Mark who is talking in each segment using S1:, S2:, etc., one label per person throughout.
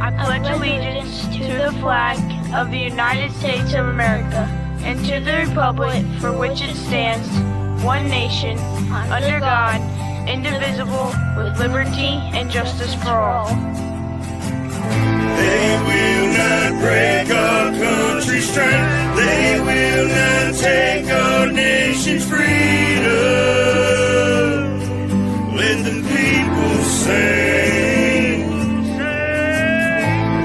S1: I pledge allegiance to the flag of the United States of America and to the republic for which it stands, one nation, under God, indivisible, with liberty and justice for all.
S2: They will not break our country's strength. They will not take our nation's freedom. Let the people sing.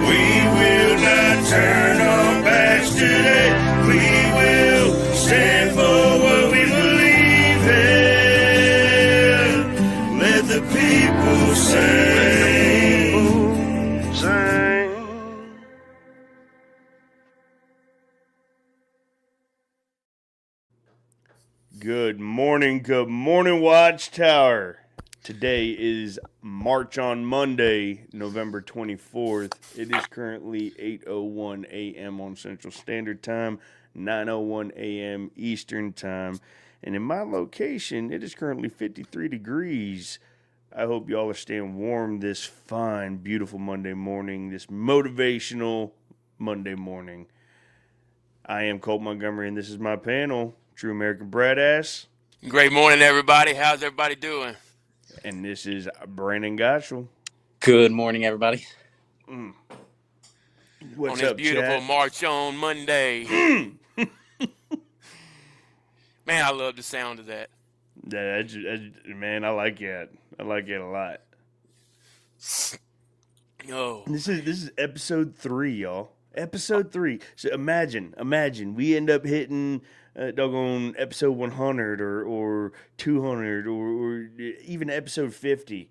S2: We will not turn our backs today. We will stand for what we believe in. Let the people sing.
S3: Good morning, Watchtower. Today is March on Monday, November 24th. It is currently 8:01 a.m. on Central Standard Time, 9:01 a.m. Eastern Time. And in my location, it is currently 53 degrees. I hope y'all are staying warm this fine, beautiful Monday morning, this motivational Monday morning. I am Colt Montgomery, and this is my panel. True American Badass.
S4: Great morning, everybody. How's everybody doing?
S3: And this is Brandon Gottschall.
S5: Good morning, everybody.
S3: What's
S4: on this
S3: up,
S4: beautiful
S3: chat?
S4: March on Monday. Man, I love the sound of that.
S3: Man, I like it. I like it a lot.
S4: Oh,
S3: This is episode 3, y'all. Episode 3. So imagine we end up hitting doggone episode 100 or 200 or even episode 50,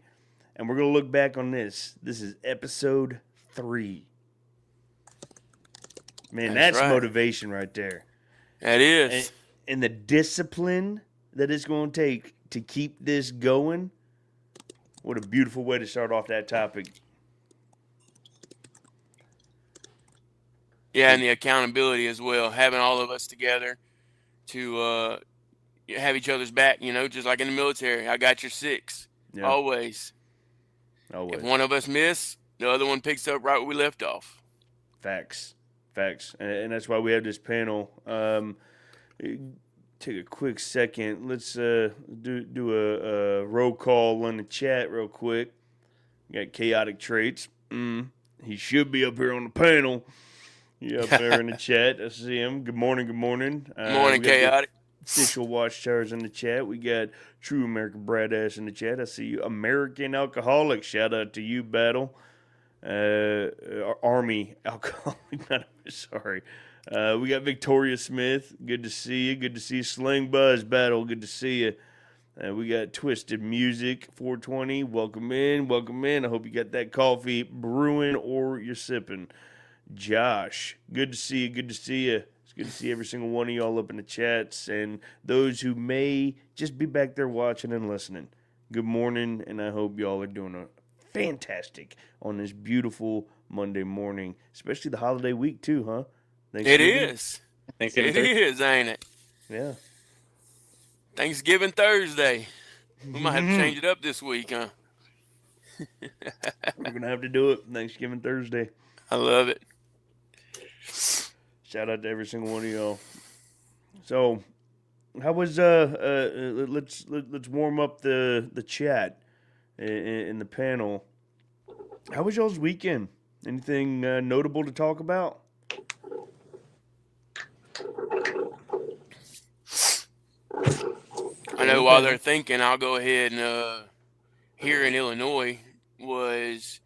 S3: and we're gonna look back on this. This is episode 3. Man, that's
S4: right.
S3: motivation right there.
S4: that is.
S3: And the discipline that it's going to take to keep this going. What a beautiful way to start off that topic.
S4: Yeah, and the accountability as well. Having all of us together to have each other's back, just like in the military. I got your 6.
S3: Yeah.
S4: Always.
S3: Always.
S4: If one of us miss, the other one picks up right where we left off.
S3: Facts. And that's why we have this panel. Take a quick second. Let's do a roll call on the chat real quick. We got Chaotic Traits. He should be up here on the panel. Yeah, up there in the chat. I see him. Good morning.
S4: Good morning, Chaotic.
S3: Official Watchtowers in the chat. We got True American Badass in the chat. I see you. American Alcoholic. Shout out to you, Battle. Army Alcoholic. Sorry. We got Victoria Smith. Good to see you. Good to see you. Sling Buzz Battle. Good to see you. We got Twisted Music 420. Welcome in. I hope you got that coffee brewing or you're sipping. Josh, good to see you. It's good to see every single one of y'all up in the chats and those who may just be back there watching and listening. Good morning, and I hope y'all are doing a fantastic on this beautiful Monday morning, especially the holiday week too, huh?
S4: It is.
S5: Thanksgiving
S4: It is, ain't it?
S3: Yeah.
S4: Thanksgiving Thursday. We might have to change it up this week, huh?
S3: We're going to have to do it Thanksgiving Thursday.
S4: I love it.
S3: Shout out to every single one of y'all. So, how was let's warm up the chat in the panel. How was y'all's weekend? Anything notable to talk about?
S4: I know while they're thinking, I'll go ahead and here in Illinois was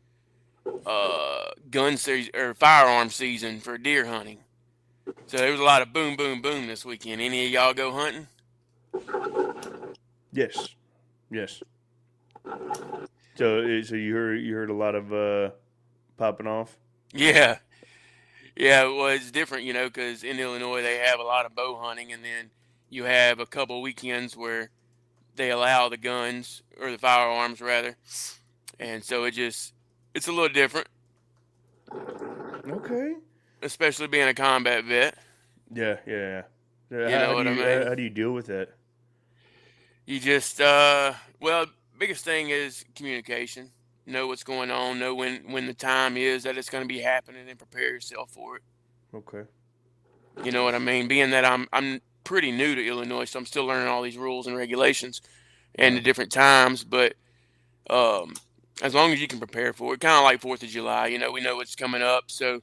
S4: gun season or firearm season for deer hunting. So there was a lot of boom, boom, boom this weekend. Any of y'all go hunting?
S3: Yes. So you heard a lot of popping off.
S4: Yeah, it was different, because in Illinois they have a lot of bow hunting, and then you have a couple weekends where they allow the guns or the firearms rather, and so it's a little different.
S3: Okay.
S4: Especially being a combat vet.
S3: Yeah.
S4: You know what I mean?
S3: How do you deal with that?
S4: You just, biggest thing is communication. know what's going on, know when the time is that it's going to be happening, and prepare yourself for it.
S3: Okay.
S4: You know what I mean? Being that I'm pretty new to Illinois, so I'm still learning all these rules and regulations and the different times. But as long as you can prepare for it, kind of like 4th of July, we know it's coming up. So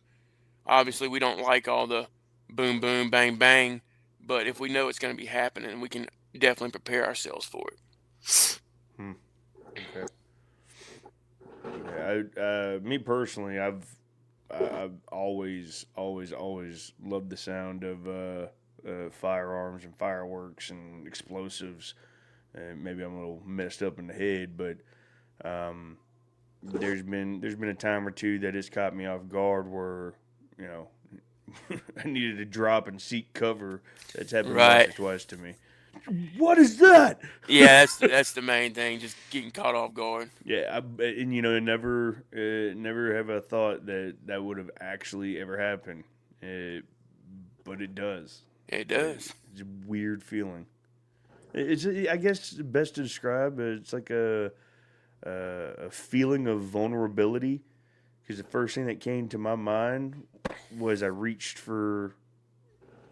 S4: obviously we don't like all the boom, boom, bang, bang. But if we know it's going to be happening, we can definitely prepare ourselves for it.
S3: Okay. Yeah, me personally, I've always loved the sound of firearms and fireworks and explosives. Maybe I'm a little messed up in the head, but there's been a time or two that it's caught me off guard where I needed to drop and seek cover. That's happened once or twice to me. What is that?
S4: Yeah, that's the main thing, just getting caught off guard.
S3: Yeah, never have I thought that would have actually ever happened, but it does.
S4: It does.
S3: It's a weird feeling. I guess best to describe it's like a feeling of vulnerability, because the first thing that came to my mind was I reached for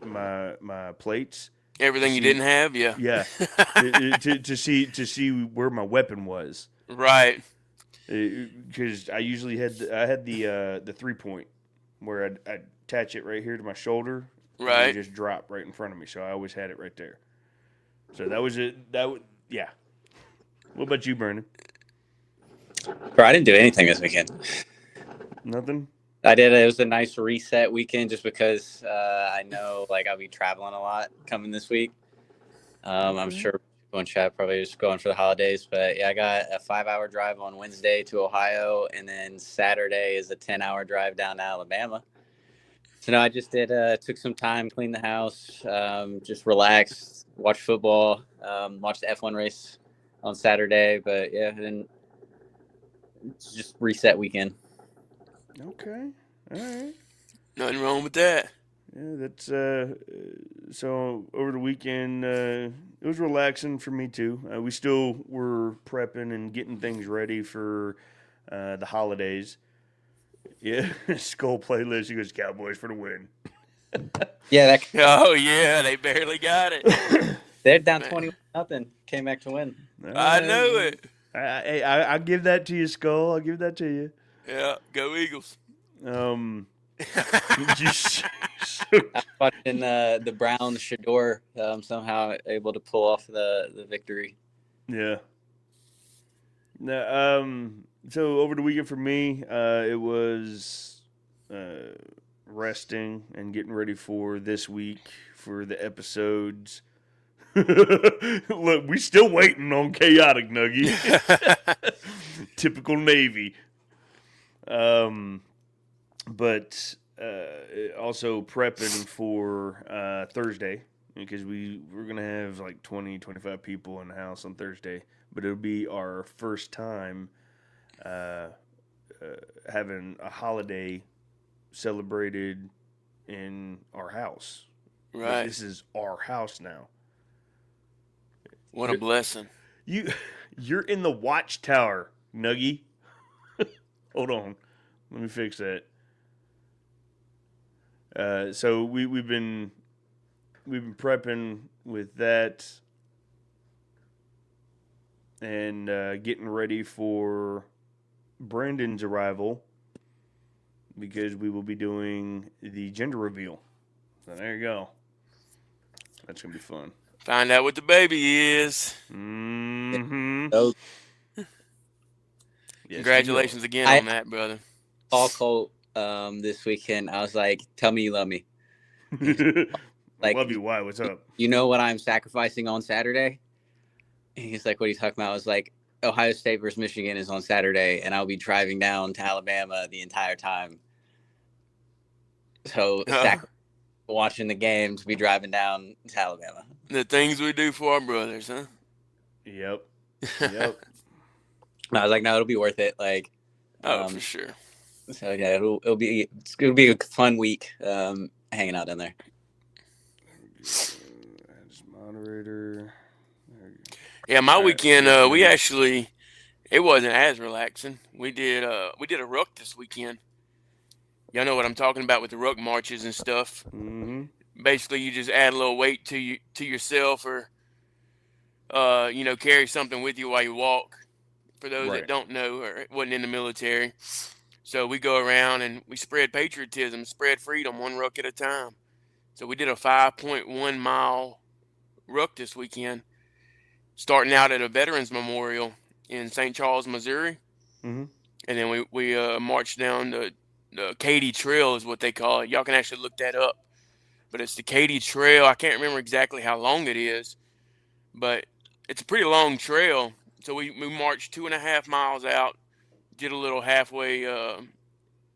S3: my plates.
S4: Everything you didn't have, yeah.
S3: Yeah, to see where my weapon was.
S4: Right.
S3: Because I usually had the 3-point where I'd attach it right here to my shoulder.
S4: Right.
S3: And it would just drop right in front of me. So I always had it right there. So that was it. Yeah. What about you, Brandon?
S5: Bro, I didn't do anything this weekend.
S3: Nothing?
S5: I did. It was a nice reset weekend just because I know I'll be traveling a lot coming this week. I'm sure people in chat probably just going for the holidays, but yeah, I got a 5-hour drive on Wednesday to Ohio, and then Saturday is a 10-hour drive down to Alabama. So no, I just took some time, cleaned the house, just relaxed, watched football, watched the F1 race on Saturday, but yeah, then it's just reset weekend.
S3: Okay. All right.
S4: Nothing wrong with that.
S3: Yeah, that's so over the weekend it was relaxing for me too. We still were prepping and getting things ready for the holidays. Yeah, Skull playlist. He goes Cowboys for the win.
S5: Yeah,
S4: Oh yeah, they barely got it.
S5: they're down 21-0. Came back to win.
S4: I know it.
S3: I give that to you, Skull. I'll give that to you.
S4: Yeah, go Eagles.
S3: Just
S5: Watching the Browns Shador somehow able to pull off the victory.
S3: Yeah. Now, so over the weekend for me, it was resting and getting ready for this week for the episodes. Look, we still waiting on Chaotic Nuggy. Typical Navy. But also prepping for Thursday, because we're going to have 20, 25 people in the house on Thursday. But it'll be our first time having a holiday celebrated in our house.
S4: Right.
S3: This is our house now.
S4: What a blessing.
S3: You're in the Watchtower, Nuggy. Hold on. Let me fix that. So we've been prepping with that and getting ready for Brandon's arrival, because we will be doing the gender reveal. So there you go. That's gonna be fun.
S4: Find out what the baby is.
S3: Mm-hmm.
S5: Oh,
S3: Yes,
S4: Congratulations again on that, brother.
S5: Paul Colt this weekend. I was like, "Tell me you love me."
S3: Love you. Why? What's up?
S5: You know what I'm sacrificing on Saturday? And he's like, "What are you talking about?" I was like, "Ohio State versus Michigan is on Saturday, and I'll be driving down to Alabama the entire time." So watching the game to be driving down to Alabama.
S4: The things we do for our brothers, huh?
S3: Yep.
S5: I was like, "No, it'll be worth it."
S4: For sure.
S5: So yeah, it'll be a fun week hanging out down there.
S3: Just moderator.
S4: Yeah, my weekend, we actually, It wasn't as relaxing. We did a ruck this weekend. Y'all know what I'm talking about with the ruck marches and stuff.
S3: Mm-hmm.
S4: Basically, you just add a little weight to yourself, or carry something with you while you walk. For those that
S3: Right.
S4: don't know or wasn't in the military, so we go around and we spread patriotism, spread freedom, one ruck at a time. So we did a 5.1 mile ruck this weekend, starting out at a Veterans Memorial in St. Charles, Missouri,
S3: Mm-hmm.
S4: and then we marched down the Katy Trail is what they call it. Y'all can actually look that up, but it's the Katy Trail. I can't remember exactly how long it is, but it's a pretty long trail. So we marched 2.5 miles out, did a little halfway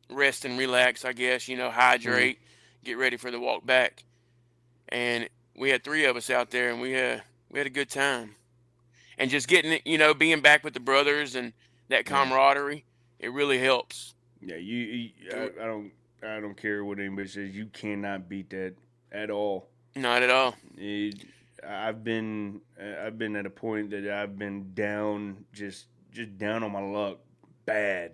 S4: rest and relax, I guess,
S3: Mm-hmm.
S4: hydrate, get ready for the walk back. And we had 3 of us out there, and we had a good time. And just getting it, being back with the brothers and that
S3: Yeah.
S4: camaraderie, it really helps.
S3: Yeah. I don't care what anybody says. You cannot beat that at all.
S4: Not at all.
S3: I've been at a point that I've been down, just down on my luck, bad,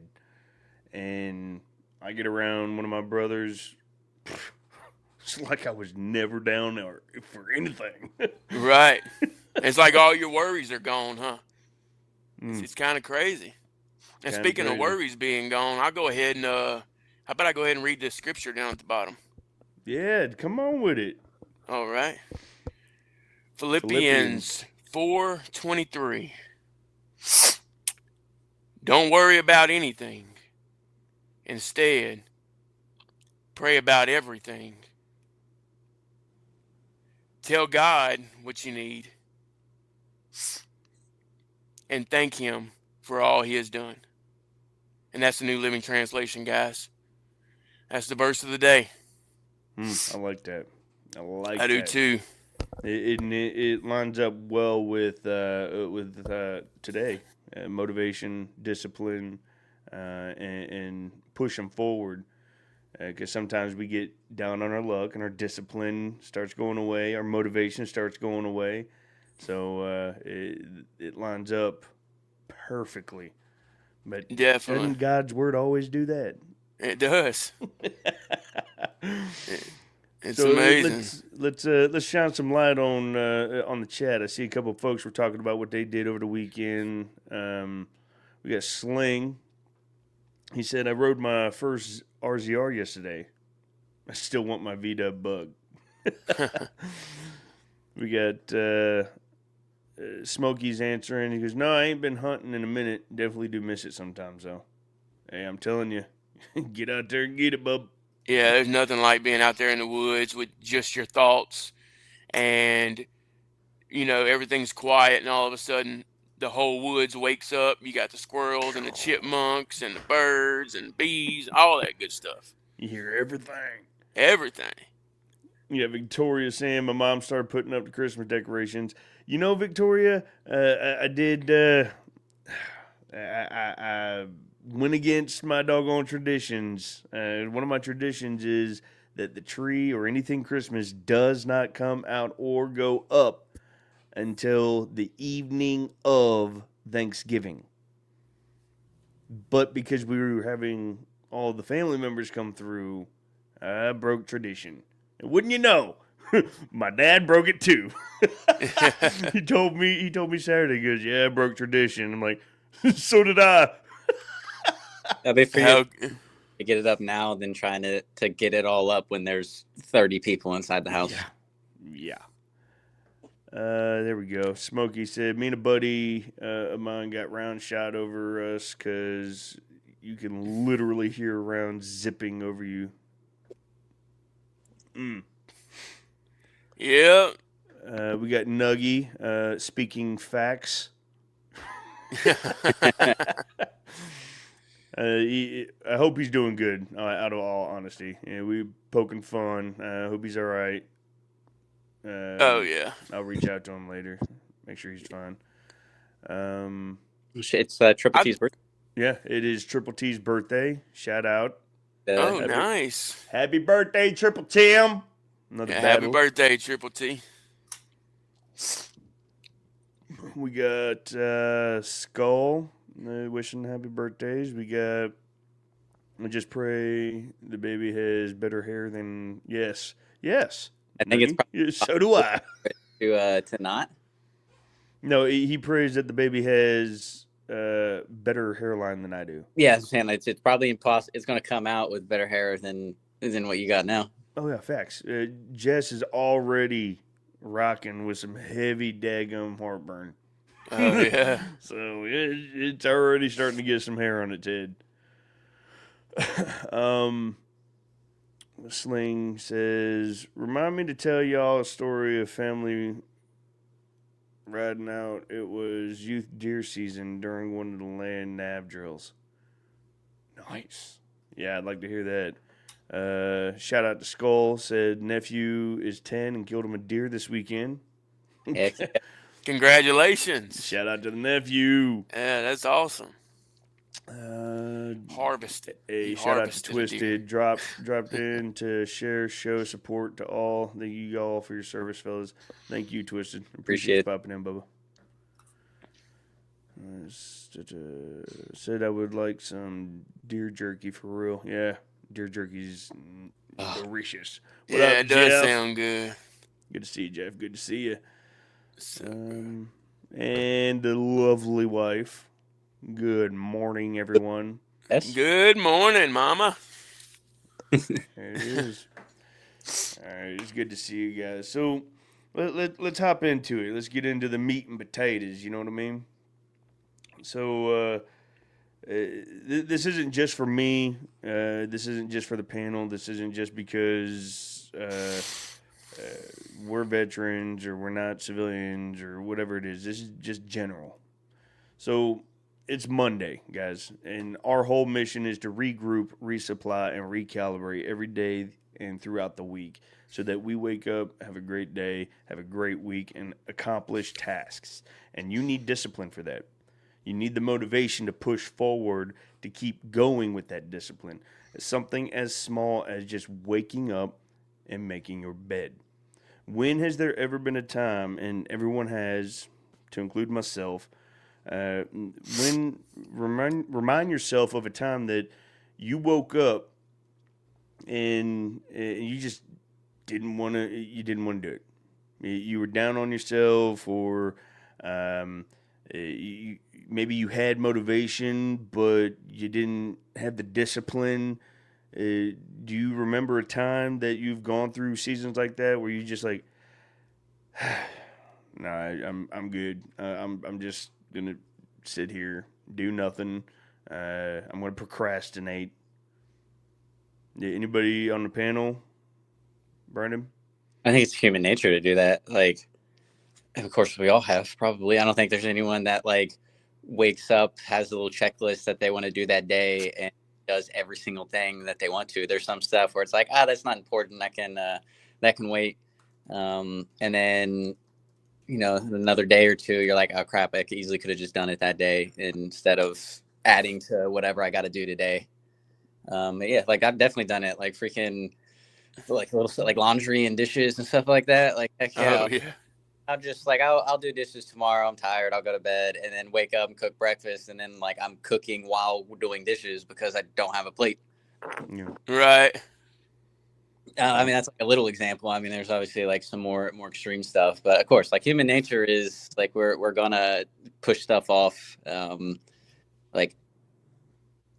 S3: and I get around one of my brothers. It's like I was never down there for anything.
S4: Right. It's like all your worries are gone, huh?
S3: Mm,
S4: It's kind of crazy. And
S3: Kinda
S4: speaking of
S3: crazy.
S4: worries being gone, I'll go ahead and how about I go ahead and read this scripture down at the bottom?
S3: Yeah, come on with it.
S4: All right. Philippians 4:23. Don't worry about anything. Instead, pray about everything. Tell God what you need and thank Him for all He has done. And that's the New Living Translation, guys. That's the verse of the day.
S3: I like that.
S4: I do too.
S3: It lines up well with today. Motivation, discipline, and push them forward. Because sometimes we get down on our luck and our discipline starts going away, our motivation starts going away. So it lines up perfectly. But
S4: Definitely.
S3: doesn't God's word always do that?
S4: It does. It's
S3: So
S4: amazing.
S3: let's shine some light on the chat. I see a couple of folks were talking about what they did over the weekend. We got Sling. He said, I rode my first RZR yesterday. I still want my VW bug. We got Smokey's answering. He goes, no, I ain't been hunting in a minute. Definitely do miss it sometimes, though. Hey, I'm telling you, get out there and get it, bub.
S4: Yeah, there's nothing like being out there in the woods with just your thoughts and, everything's quiet and all of a sudden the whole woods wakes up. You got the squirrels and the chipmunks and the birds and bees, all that good stuff.
S3: You hear everything.
S4: Everything.
S3: Yeah, Victoria saying my mom started putting up the Christmas decorations. You know, Victoria, I did. I went against my doggone traditions. One of my traditions is that the tree or anything Christmas does not come out or go up until the evening of Thanksgiving. But because we were having all the family members come through, I broke tradition. And wouldn't you know, my dad broke it too. He told me Saturday, he goes, yeah, I broke tradition. I'm like, so did I.
S5: That'd be for you to get it up now than trying to get it all up when there's 30 people inside the house.
S3: Yeah. There we go. Smokey said, me and a buddy of mine got round shot over us because you can literally hear rounds zipping over you.
S4: Yeah.
S3: We got Nuggy speaking facts. I hope he's doing good, out of all honesty. Yeah, we poking fun. I hope he's all right.
S4: Oh, yeah.
S3: I'll reach out to him later. Make sure he's fine.
S5: It's Triple T's birthday.
S3: Yeah, it is Triple T's birthday. Shout out.
S4: Nice.
S3: Happy birthday, Triple Tim. Another
S4: Happy
S3: battle.
S4: birthday, Triple T.
S3: We got Skull. wishing happy birthdays. We got. I just pray the baby has better hair than yes.
S5: I think it's
S3: Me?
S5: probably
S3: Yeah, so do I.
S5: to not.
S3: No, he prays that the baby has better hairline than I do.
S5: Yeah, I'm saying it's probably impossible. It's going to come out with better hair than what you got now.
S3: Oh yeah, facts. Jess is already rocking with some heavy daggum heartburn.
S4: Oh yeah.
S3: So it's already starting to get some hair on its head. Sling says, remind me to tell y'all a story of family riding out. It was youth deer season during one of the land nav drills. Nice. Yeah, I'd like to hear that. Shout out to Skull. Said nephew is 10 and killed him a deer this weekend.
S5: Heck yeah.
S4: Congratulations.
S3: Shout out to the nephew.
S4: Yeah, that's awesome.
S3: Shout
S4: Harvested.
S3: out to
S4: harvested a deer.
S3: Twisted. Dropped in to show support to all. Thank you all for your service, fellas. Thank you, Twisted.
S5: Appreciate
S3: you popping in, Bubba. Said I would like some deer jerky for real. Yeah, deer jerky's delicious. What
S4: Yeah,
S3: up,
S4: it does
S3: Jeff?
S4: sound good.
S3: Good to see you, Jeff. Good to see you.
S4: So,
S3: And the lovely wife. Good morning, everyone.
S5: Yes.
S4: good morning, Mama.
S3: There it is. All right, it's good to see you guys. So let's hop into it. Let's get into the meat and potatoes. You know what I mean? So this isn't just for me. This isn't just for the panel. This isn't just because we're veterans or we're not civilians or whatever it is. This is just general. So it's Monday, guys, and our whole mission is to regroup, resupply, and recalibrate every day and throughout the week so that we wake up, have a great day, have a great week, and accomplish tasks. And you need discipline for that. You need the motivation to push forward, to keep going with that discipline. It's something as small as just waking up and making your bed. When has there ever been a time, and everyone has, to include myself, when remind yourself of a time that you woke up and you just didn't want to do it. You were down on yourself, or maybe you had motivation but you didn't have the discipline. Do you remember a time that you've gone through seasons like that where you just like, nah, I'm good. I'm just gonna sit here, do nothing. I'm gonna procrastinate. Anybody on the panel, Brandon?
S5: I think it's human nature to do that. Like, of course, we all have probably. I don't think there's anyone that like wakes up, has a little checklist that they want to do that day, and does every single thing that they want to. There's some stuff where it's like, that's not important. That can wait. And then, another day or two, you're like, oh crap, I easily could have just done it that day instead of adding to whatever I got to do today. Yeah, like I've definitely done it. Like freaking, like little stuff like laundry and dishes and stuff like that. Like, heck yeah.
S4: Oh yeah.
S5: I'm just like, I'll do dishes tomorrow. I'm tired. I'll go to bed and then wake up and cook breakfast. And then like I'm cooking while doing dishes because I don't have a plate.
S3: Yeah.
S4: Right.
S5: I mean, that's like a little example. I mean, there's obviously like some more extreme stuff, but of course, like human nature is like, we're gonna push stuff off. Like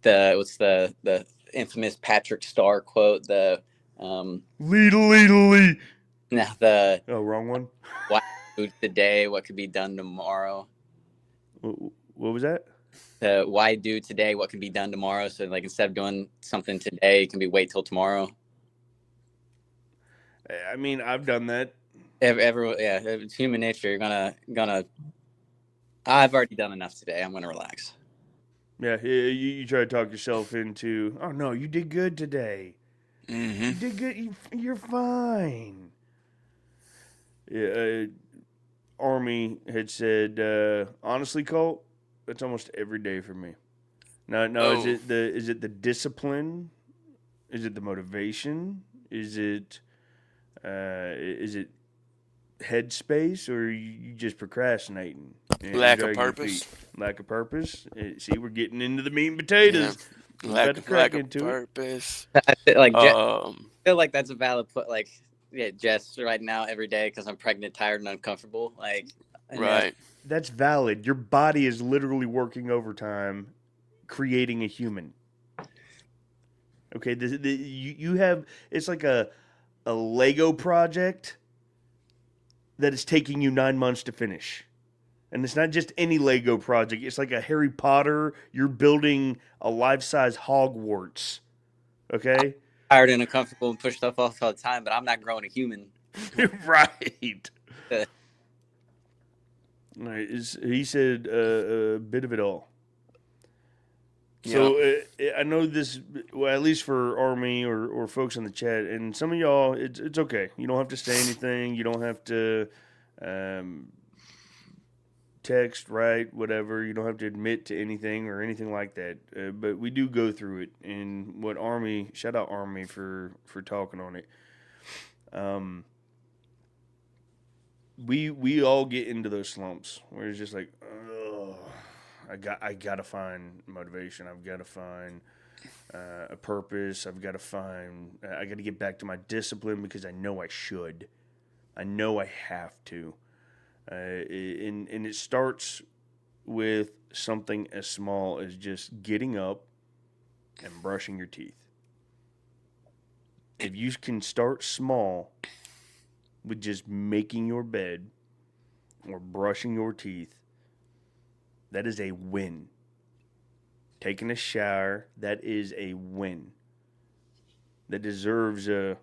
S5: what's the infamous Patrick Starr quote,
S3: Lee.
S5: now the
S3: Wrong one.
S5: why do today what could be done tomorrow.
S3: What was that?
S5: Why do today what can be done tomorrow? So like instead of doing something today, it can be wait till tomorrow.
S3: I mean, I've done that.
S5: Everyone, yeah, it's human nature. You're gonna. I've already done enough today. I'm gonna relax.
S3: Yeah, you try to talk yourself into, oh no, you did good today.
S4: Mm-hmm.
S3: You did good. You're fine. Yeah, Army had said, honestly, Colt, that's almost every day for me. No,
S4: Oh.
S3: is it the discipline? Is it the motivation? Is it headspace, or you just procrastinating? And
S4: Lack of
S3: dragging your
S4: purpose.
S3: feet? Lack of purpose. See, we're getting into the meat and potatoes. We're about to crack
S4: Lack of
S3: into it.
S4: purpose.
S5: I feel like
S4: Um,
S5: I feel like that's a valid put. Like, yeah, Jess, right now every day because I'm pregnant, tired, and uncomfortable. Like, I know.
S4: right.
S3: That's valid. Your body is literally working overtime, creating a human. Okay, you have, it's like a Lego project that is taking you 9 months to finish. And it's not just any Lego project. It's like a Harry Potter. You're building a life-size Hogwarts. Okay?
S5: Tired and uncomfortable and push stuff off all the time, but I'm not growing a human.
S3: Right. All right. He said a bit of it all. So I know this, well, at least for Army or folks in the chat, and some of y'all, it's okay. You don't have to say anything. You don't have to text, write, whatever. You don't have to admit to anything or anything like that. But we do go through it. And what Army, shout out Army for talking on it. We all get into those slumps where it's just like, oh, I gotta find motivation. I've got to find a purpose. I got to get back to my discipline because I know I should. I know I have to. And it starts with something as small as just getting up and brushing your teeth. If you can start small with just making your bed or brushing your teeth, that is a win. Taking a shower, that is a win. That deserves a,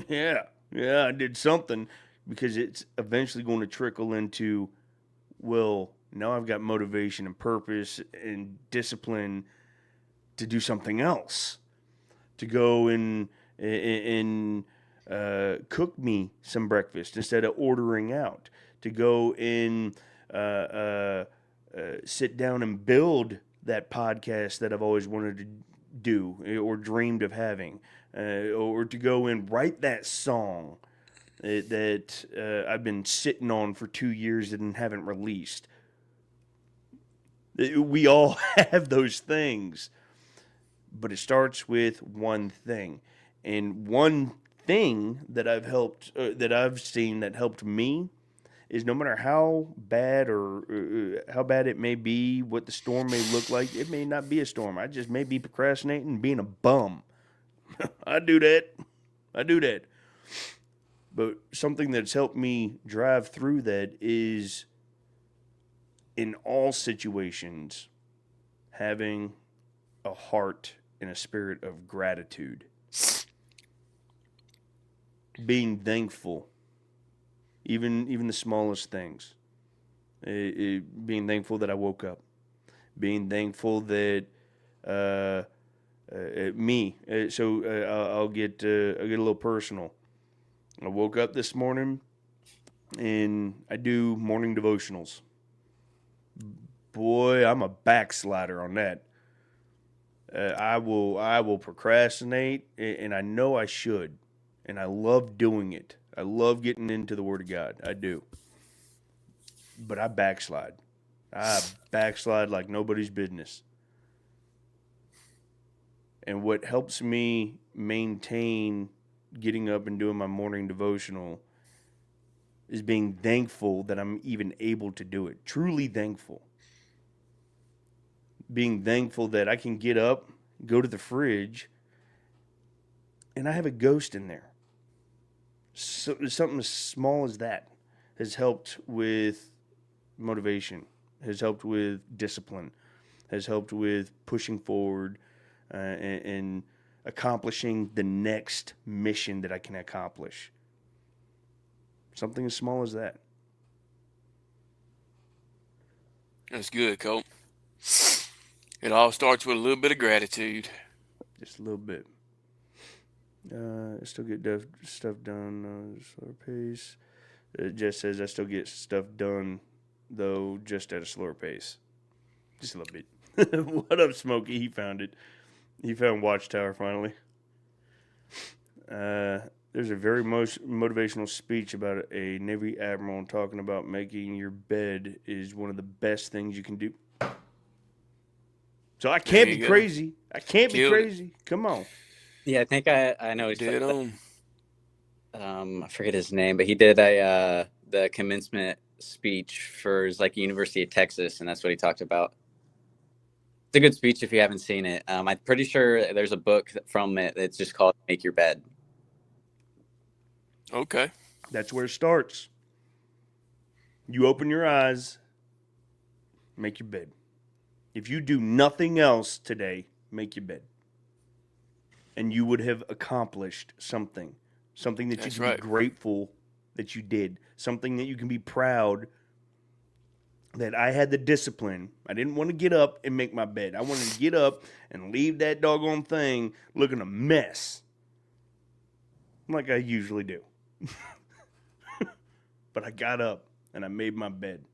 S3: yeah, I did something, because it's eventually going to trickle into, well, now I've got motivation and purpose and discipline to do something else. To go and cook me some breakfast instead of ordering out. To go and sit down and build that podcast that I've always wanted to do or dreamed of having, or to go and write that song that I've been sitting on for 2 years and haven't released. We all have those things, but it starts with one thing. And one thing that I've seen that helped me is, no matter how bad or how bad it may be, what the storm may look like, it may not be a storm. I just may be procrastinating and being a bum. I do that. But something that's helped me drive through that is, in all situations, having a heart and a spirit of gratitude. Being thankful. Even the smallest things. Being thankful that I woke up. Being thankful that me. I'll get a little personal. I woke up this morning and I do morning devotionals. Boy, I'm a backslider on that. I will procrastinate, and I know I should, and I love doing it. I love getting into the Word of God. I do. But I backslide. I backslide like nobody's business. And what helps me maintain getting up and doing my morning devotional is being thankful that I'm even able to do it. Truly thankful. Being thankful that I can get up, go to the fridge, and I have a ghost in there. So, something as small as that has helped with motivation, has helped with discipline, has helped with pushing forward and accomplishing the next mission that I can accomplish. Something as small as that.
S4: That's good, Colt. It all starts with a little bit of gratitude.
S3: Just a little bit. I still get stuff done slower pace. Jess says I still get stuff done, though, just at a slower pace. Just a little bit. What up, Smokey? He found it. He found Watchtower finally. There's a very motivational speech about a Navy admiral talking about making your bed is one of the best things you can do. So I can't be crazy. I can't be crazy. Come on.
S5: Yeah, I think I know.
S4: Dead on.
S5: I forget his name, but he did the commencement speech for his University of Texas, and that's what he talked about. It's a good speech if you haven't seen it. I'm pretty sure there's a book from it that's just called "Make Your Bed."
S4: Okay.
S3: That's where it starts. You open your eyes, make your bed. If you do nothing else today, make your bed. And you would have accomplished something. Something that you can be grateful that you did. Something that you can be proud that I had the discipline. I didn't want to get up and make my bed. I wanted to get up and leave that doggone thing looking a mess. Like I usually do. But I got up and I made my bed.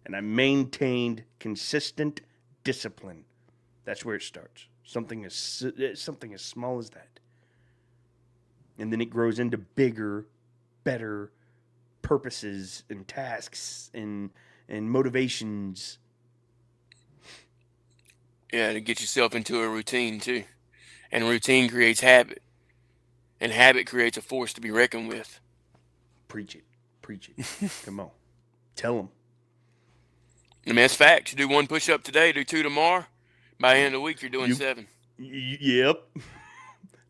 S3: And I maintained consistent discipline. That's where it starts. Something as small as that. And then it grows into bigger, better purposes and tasks and motivations.
S4: Yeah, to get yourself into a routine too. And routine creates habit. And habit creates a force to be reckoned with.
S3: Preach it. Preach it. Come on. Tell them.
S4: I mean, that's fact. You do 1 push-up today, do 2 tomorrow. By the end of the week, you're doing 7.
S3: Yep.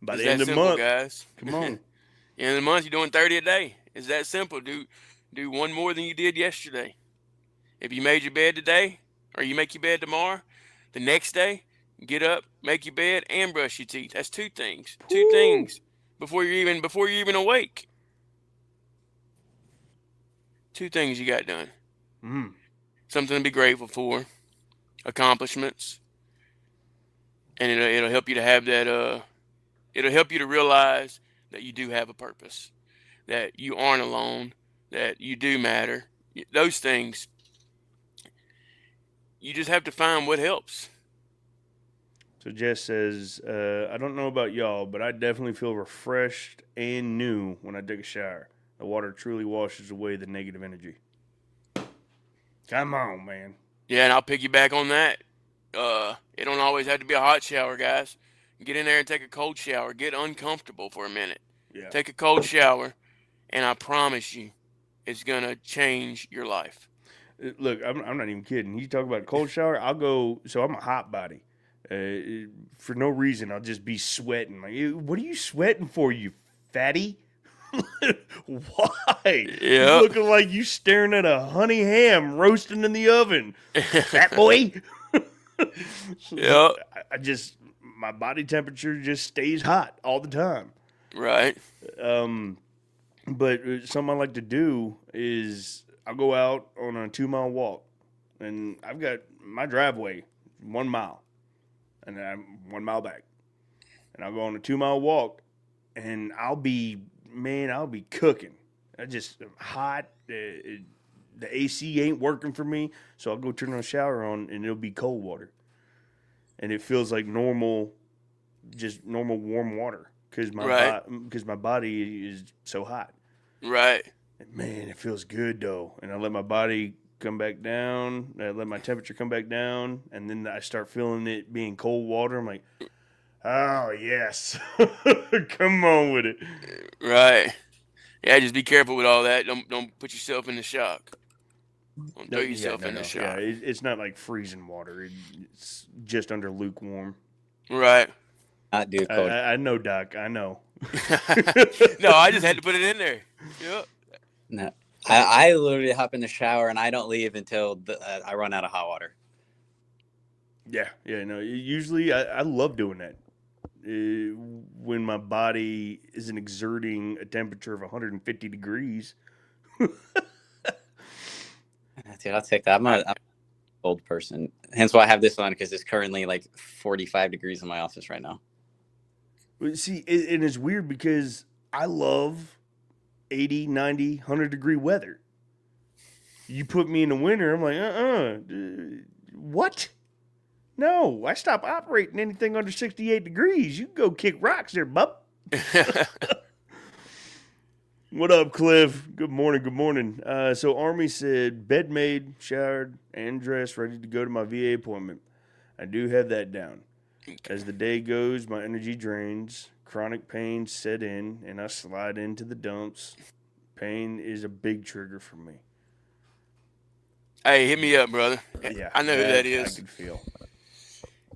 S3: By the end of the
S4: simple,
S3: month,
S4: guys.
S3: Come on.
S4: End of the month, you're doing 30 a day. It's that simple. Do 1 more than you did yesterday. If you made your bed today, or you make your bed tomorrow, the next day, get up, make your bed, and brush your teeth. That's 2 things. 2 things before you're even awake. 2 things you got done. Something to be grateful for. Accomplishments. And it'll help you to have that. It'll help you to realize that you do have a purpose, that you aren't alone, that you do matter. Those things. You just have to find what helps.
S3: So Jess says, I don't know about y'all, but I definitely feel refreshed and new when I take a shower. The water truly washes away the negative energy. Come on, man.
S4: Yeah, and I'll piggyback on that. It don't always have to be a hot shower, guys. Get in there and take a cold shower. Get uncomfortable for a minute.
S3: Yeah.
S4: Take a cold shower, and I promise you, it's going to change your life.
S3: Look, I'm not even kidding. You talk about a cold shower, I'll go, so I'm a hot body. For no reason, I'll just be sweating. Like, what are you sweating for, you fatty? Why?
S4: Yeah.
S3: Looking like you staring at a honey ham roasting in the oven. Fat boy.
S4: Yeah.
S3: My body temperature just stays hot all the time.
S4: Right.
S3: But something I like to do is I'll go out on a 2-mile walk, and I've got my driveway 1 mile, and then I'm 1 mile back, and I'll go on a 2-mile walk, and I'll be cooking. I'm hot. The AC ain't working for me, so I'll go turn the shower on, and it'll be cold water, and it feels like normal warm water because my body is so hot.
S4: Right.
S3: And man, it feels good though. And I let my body come back down. I let my temperature come back down, and then I start feeling it being cold water. I'm like, oh yes, come on with it.
S4: Right. Yeah, just be careful with all that. Don't put yourself in the shock. Don't throw yourself in the shock.
S3: Yeah, it's not like freezing water. It's just under lukewarm.
S4: Right.
S5: Not do cold.
S3: I know, Doc. I know.
S4: No, I just had to put it in there. Yep.
S5: No, I literally hop in the shower and I don't leave until I run out of hot water.
S3: Yeah. No. Usually, I love doing that. When my body isn't exerting a temperature of 150 degrees.
S5: Dude, I'll take that. I'm a cold person. Hence why I have this on, because it's currently like 45 degrees in my office right now.
S3: See, and it's weird because I love 80, 90, 100-degree weather. You put me in the winter, I'm like, what? No, I stop operating anything under 68 degrees. You can go kick rocks there, bub. What up, Cliff? Good morning. Good morning. So Army said bed made, showered, and dressed, ready to go to my VA appointment. I do have that down. As the day goes, my energy drains, chronic pains set in, and I slide into the dumps. Pain is a big trigger for me.
S4: Hey, hit me up, brother.
S3: Yeah,
S4: I know who that is.
S3: I can feel.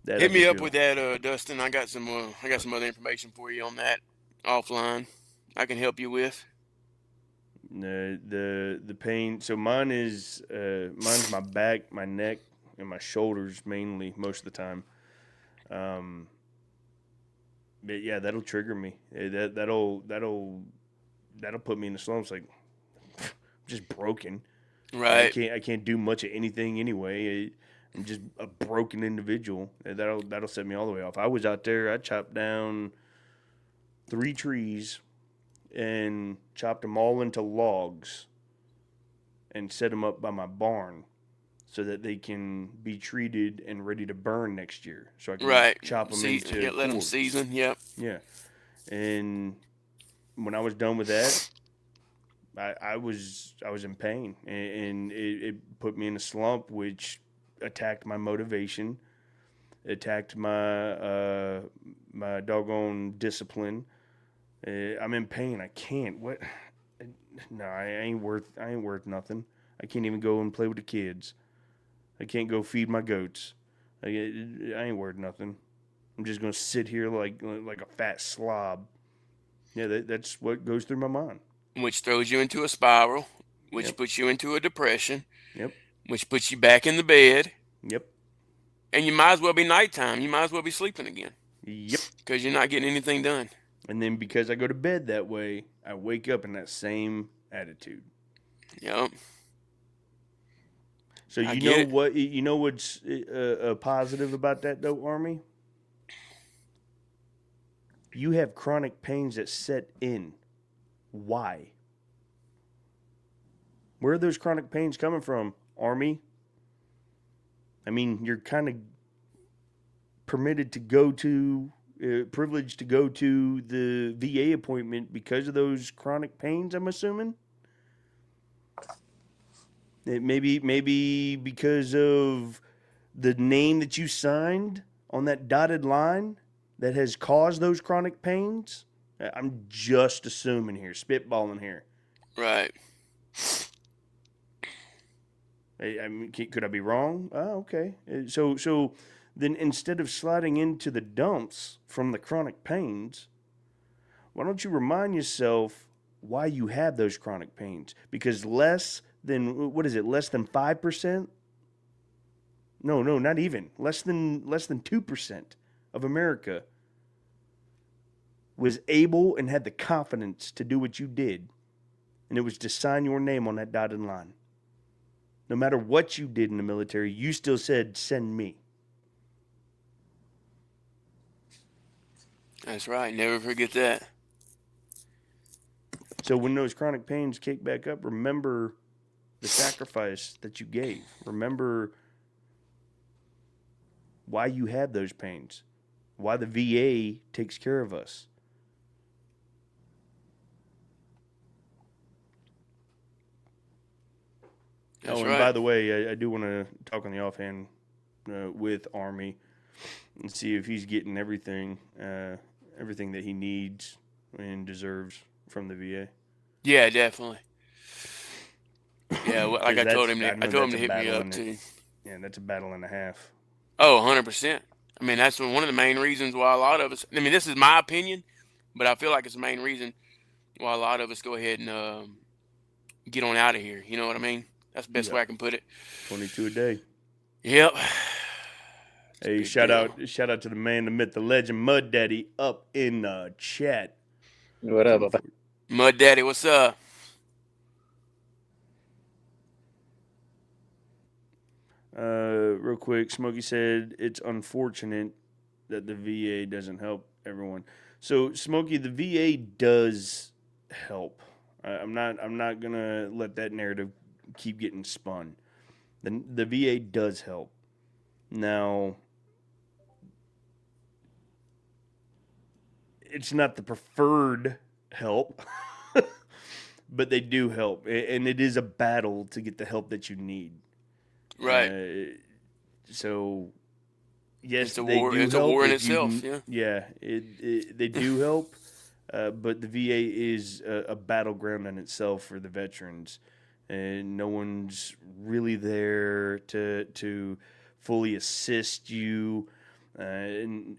S3: That
S4: Hit
S3: I
S4: me
S3: can
S4: up
S3: feel.
S4: with that, Dustin. I got some other information for you on that offline. I can help you with.
S3: The pain. So mine's my back, my neck, and my shoulders mainly most of the time. But yeah, that'll trigger me. That'll put me in the slumps. Like I'm just broken.
S4: Right.
S3: I can't do much of anything anyway. I'm just a broken individual. That'll set me all the way off. I was out there. I chopped down 3 trees and chopped them all into logs and set them up by my barn so that they can be treated and ready to burn next year. So I can
S4: Right.
S3: chop them into
S4: Let them
S3: cords.
S4: season. Yep.
S3: Yeah. And when I was done with that, I was in pain, and it put me in a slump, which attacked my motivation, attacked my my doggone discipline. I'm in pain. I can't. What? No, I ain't worth nothing. I can't even go and play with the kids. I can't go feed my goats. I ain't worth nothing. I'm just gonna sit here like a fat slob. Yeah, that's what goes through my mind.
S4: Which throws you into a spiral, which
S3: Yep.
S4: puts you into a depression,
S3: Yep.
S4: which puts you back in the bed,
S3: Yep.
S4: and you might as well be nighttime. You might as well be sleeping again
S3: Yep.
S4: because you're not getting anything done.
S3: And then because I go to bed that way, I wake up in that same attitude.
S4: Yep.
S3: So
S4: I get it.
S3: what? You know what's positive about that though, Army? You have chronic pains that set in. Why? Where are those chronic pains coming from, Army? I mean, you're kind of permitted to go to, privileged to go to the VA appointment because of those chronic pains, I'm assuming? Maybe because of the name that you signed on that dotted line that has caused those chronic pains? I'm just assuming here, spitballing here.
S4: Right.
S3: I mean, could I be wrong? Oh, okay. So then instead of sliding into the dumps from the chronic pains, why don't you remind yourself why you have those chronic pains? Because less than 5%? No, not even. Less than 2% of America was able and had the confidence to do what you did, and it was to sign your name on that dotted line. No matter what you did in the military, you still said, send me.
S4: That's right. Never forget that.
S3: So when those chronic pains kick back up, remember the sacrifice that you gave. Remember why you had those pains, why the VA takes care of us.
S4: That's
S3: and
S4: right.
S3: by the way, I do want to talk on the offhand with Army and see if he's getting everything that he needs and deserves from the VA.
S4: Yeah, definitely. Yeah, like I told him to hit me up too.
S3: Yeah, that's a battle and a half.
S4: Oh, 100%. I mean, that's one of the main reasons why a lot of us, I mean, this is my opinion, but I feel like it's the main reason why a lot of us go ahead and get on out of here. You know what I mean? That's the best way I can put it.
S3: 22 a day.
S4: Yep.
S3: Hey, shout out to the man, the myth, the legend, Mud Daddy, up in the chat.
S5: What up?
S4: Mud Daddy, what's up?
S3: Real quick, Smokey said it's unfortunate that the VA doesn't help everyone. So, Smokey, the VA does help. I'm not gonna let that narrative keep getting spun. The VA does help. Now, it's not the preferred help. but they do help, and it is a battle to get the help that you need.
S4: Right.
S3: So, yes,
S4: It's a
S3: they
S4: war.
S3: do
S4: It's a
S3: help
S4: war in
S3: if you
S4: itself.
S3: can.
S4: Yeah.
S3: Yeah, they do help, but the VA is a battleground in itself for the veterans, and no one's really there to fully assist you. And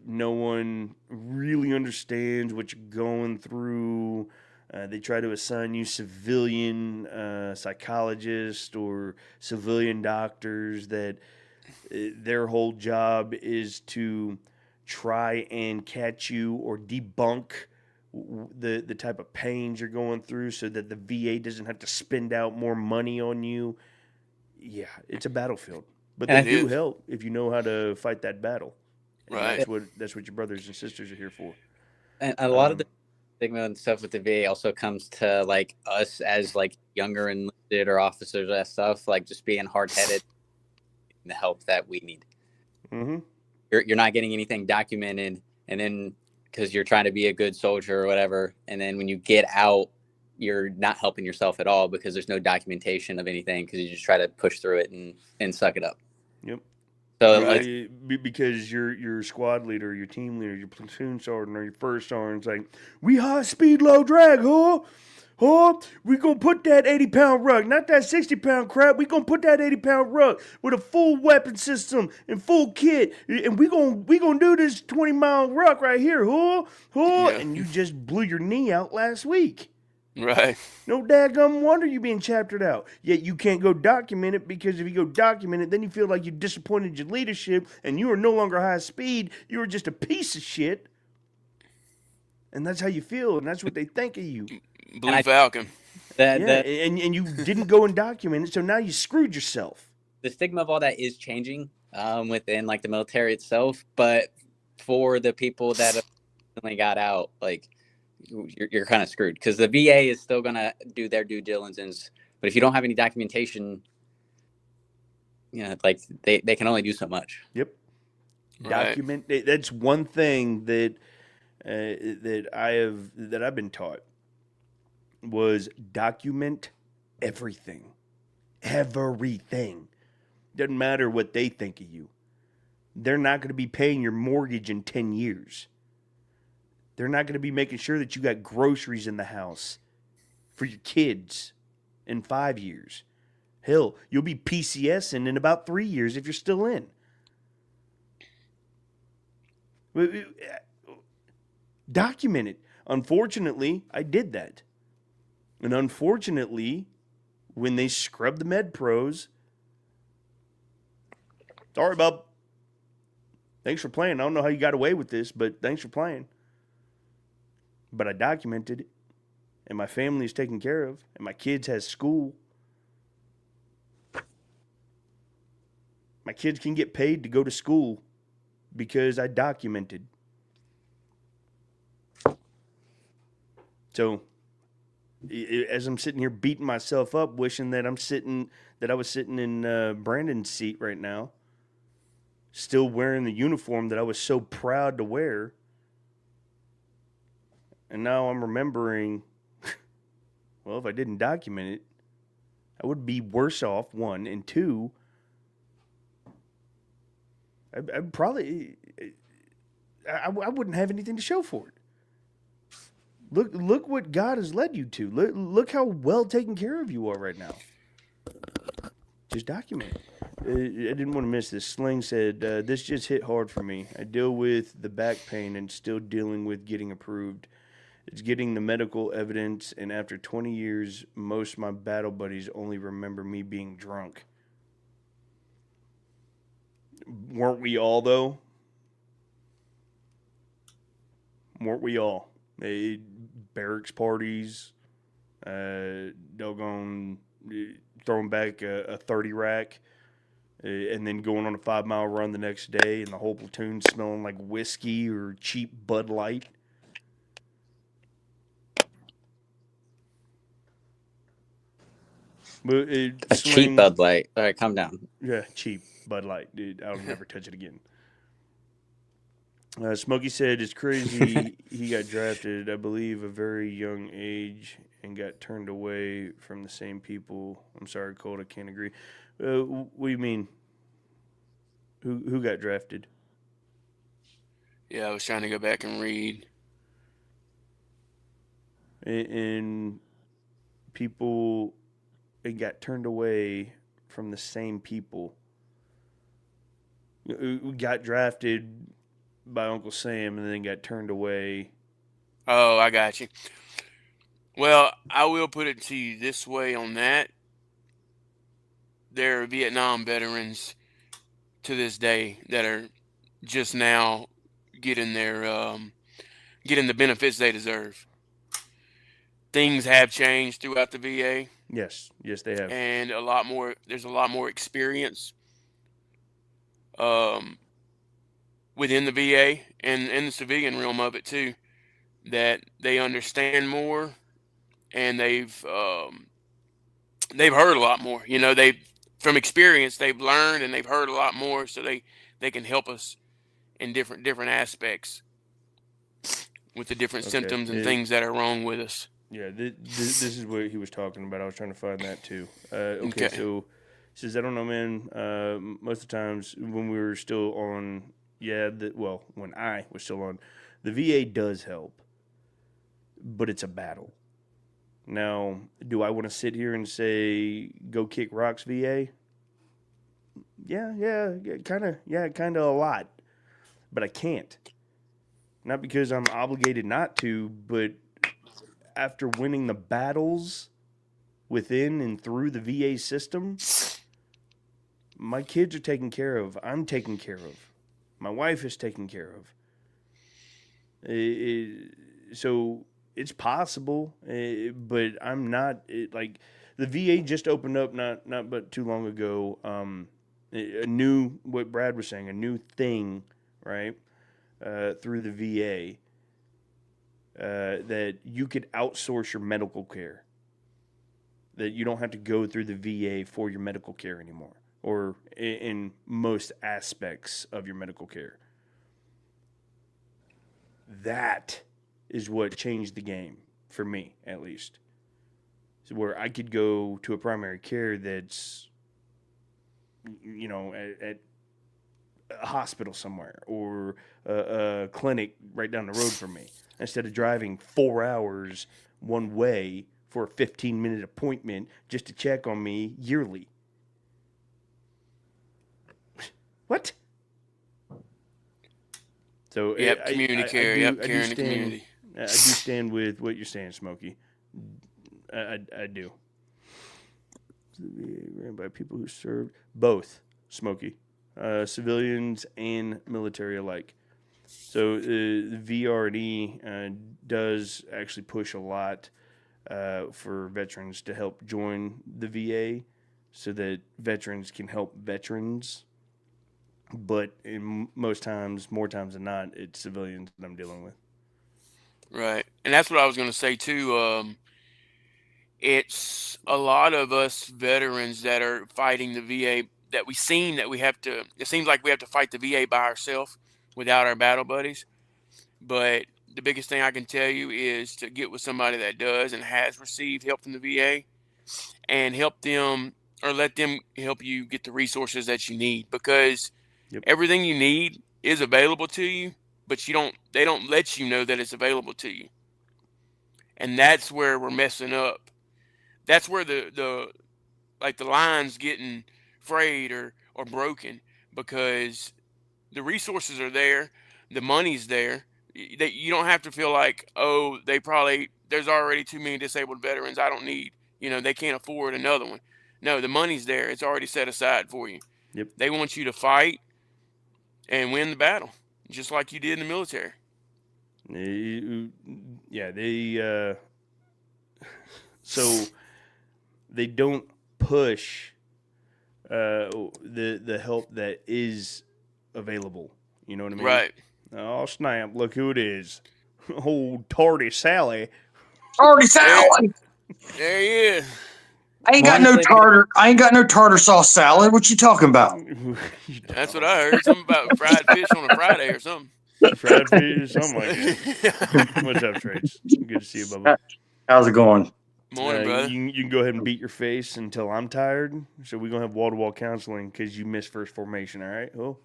S3: no one really understands what you're going through. They try to assign you civilian psychologists or civilian doctors that their whole job is to try and catch you or debunk the type of pains you're going through so that the VA doesn't have to spend out more money on you. Yeah, it's a battlefield. But they
S5: And
S3: do
S4: is.
S3: help if you know how to fight that battle. And
S4: Right.
S3: that's what your brothers and sisters are here for.
S5: And a lot of the stigma and stuff with the VA also comes to like us as like younger enlisted or officers and stuff, like just being hard headed, the help that we need.
S3: Mm-hmm.
S5: You're not getting anything documented, and then because you're trying to be a good soldier or whatever, and then when you get out, you're not helping yourself at all because there's no documentation of anything because you just try to push through it and suck it up.
S3: Yep.
S5: So
S4: Right.
S5: like,
S3: Because your squad leader, your team leader, your platoon sergeant, or your first sergeant's like, we high speed, low drag, huh? Huh? We gonna put that 80-pound ruck, not that 60-pound crap. We gonna put that 80-pound ruck with a full weapon system and full kit, and we gonna do this 20-mile ruck right here, huh? Huh?
S4: Yeah.
S3: And you just blew your knee out last week.
S4: Right.
S3: No daggum wonder you being chaptered out. Yet you can't go document it because if you go document it, then you feel like you disappointed your leadership and you are no longer high speed. You are just a piece of shit. And that's how you feel, and that's what they think of you.
S4: Blue Falcon.
S5: the
S3: And you didn't go and document it, so now you screwed yourself.
S5: the stigma of all that is changing within like the military itself, but for the people that have recently got out, like you're kind of screwed because the VA is still gonna do their due diligence, but if you don't have any documentation, like they can only do so much.
S3: Yep.
S4: Right.
S3: Document. That's one thing that that I've been taught was document everything. Everything. Doesn't matter what they think of you. They're not going to be paying your mortgage in 10 years. They're not going to be making sure that you got groceries in the house for your kids in 5 years. Hell, you'll be PCSing in about 3 years if you're still in. Document it. Unfortunately, I did that. And unfortunately, when they scrubbed the med pros, sorry, bub. Thanks for playing. I don't know how you got away with this, but thanks for playing. But I documented it, and my family is taken care of, and my kids has school. My kids can get paid to go to school because I documented. So, as I'm sitting here beating myself up, wishing that I was sitting in Brandon's seat right now, still wearing the uniform that I was so proud to wear. And now I'm remembering, well, if I didn't document it, I would be worse off, one. And two, I'd probably, I wouldn't have anything to show for it. Look what God has led you to. Look how well taken care of you are right now. Just document it. I didn't want to miss this. Sling said, this just hit hard for me. I deal with the back pain and still dealing with getting approved. It's getting the medical evidence, and after 20 years, most of my battle buddies only remember me being drunk. Weren't we all, though? Weren't we all? Barracks parties, doggone throwing back a 30 rack, and then going on a 5-mile run the next day, and the whole platoon smelling like whiskey or cheap Bud Light. But
S5: Cheap Bud Light. All right, calm down.
S3: Yeah, cheap Bud Light, dude. I'll never touch it again. Smokey said it's crazy he got drafted, I believe, a very young age, and got turned away from the same people. I'm sorry, Colt, I can't agree. What do you mean? Who got drafted?
S4: Yeah, I was trying to go back and read.
S3: And people got turned away from the same people. Who got drafted by Uncle Sam and then got turned away.
S4: Oh, I got you. Well, I will put it to you this way on that. There are Vietnam veterans to this day that are just now getting getting the benefits they deserve. Things have changed throughout the VA.
S3: Yes, they have.
S4: And there's a lot more experience within the VA and in the civilian realm of it too, that they understand more, and they've heard a lot more. From experience, they've learned and they've heard a lot more, so they can help us in different aspects with the different symptoms and things that are wrong with us.
S3: Yeah, this is what he was talking about. I was trying to find that too. Okay, so he says, I don't know, man. Most of the times when we were still on, when I was still on, the VA does help, but it's a battle. Now, do I want to sit here and say, go kick rocks, VA? Yeah, kind of a lot. But I can't. Not because I'm obligated not to, but after winning the battles within and through the VA system, my kids are taken care of. I'm taken care of. My wife is taken care of. So it's possible, but I'm not like the VA just opened up not but too long ago. A new, what Brad was saying, a new thing, right? Through the VA. That you could outsource your medical care. That you don't have to go through the VA for your medical care anymore, or in most aspects of your medical care. That is what changed the game, for me at least. So where I could go to a primary care that's, at a hospital somewhere, or a clinic right down the road from me, instead of driving 4 hours one way for a 15-minute appointment just to check on me yearly. What? So
S4: community care. Care in the community.
S3: I do stand with what you're saying, Smokey. I do. Ran by people who served both, Smokey, civilians and military alike. So the VRD does actually push a lot for veterans to help join the VA, so that veterans can help veterans. But more times than not, it's civilians that I'm dealing with.
S4: Right. And that's what I was going to say too. It's a lot of us veterans that are fighting the VA that it seems like we have to fight the VA by ourselves without our battle buddies. But the biggest thing I can tell you is to get with somebody that does and has received help from the VA, and help them, or let them help you get the resources that you need, because everything you need is available to you, but they don't let you know that it's available to you. And that's where we're messing up. That's where the line's getting frayed or broken, because the resources are there, the money's there. That you don't have to feel like, oh, there's already too many disabled veterans. I don't need, they can't afford another one. No, the money's there. It's already set aside for you.
S3: Yep.
S4: They want you to fight and win the battle, just like you did in the military.
S3: So they don't push the help that is available. You know what I mean?
S4: Right.
S3: Oh, snap. Look who it is. Old Tardy Sally.
S6: Tardy Sally.
S4: There he is.
S6: I ain't got no tartar sauce salad. What you talking about?
S4: That's what I heard. Something about fried fish on a Friday or something.
S3: Fried fish, something like that. What's up, Trace? Good to see you, Bubba.
S6: How's it going?
S4: Morning, brother.
S3: You can go ahead and beat your face until I'm tired. So we're going to have wall-to-wall counseling because you missed first formation, all right? Oh.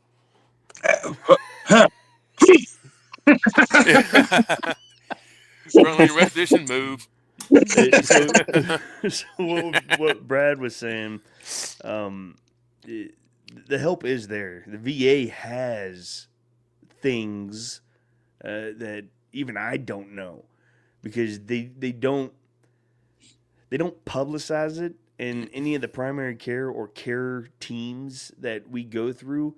S4: Friendly repetition move.
S3: So what Brad was saying, the help is there. The VA has things that even I don't know because they don't publicize it in any of the primary care or care teams that we go through.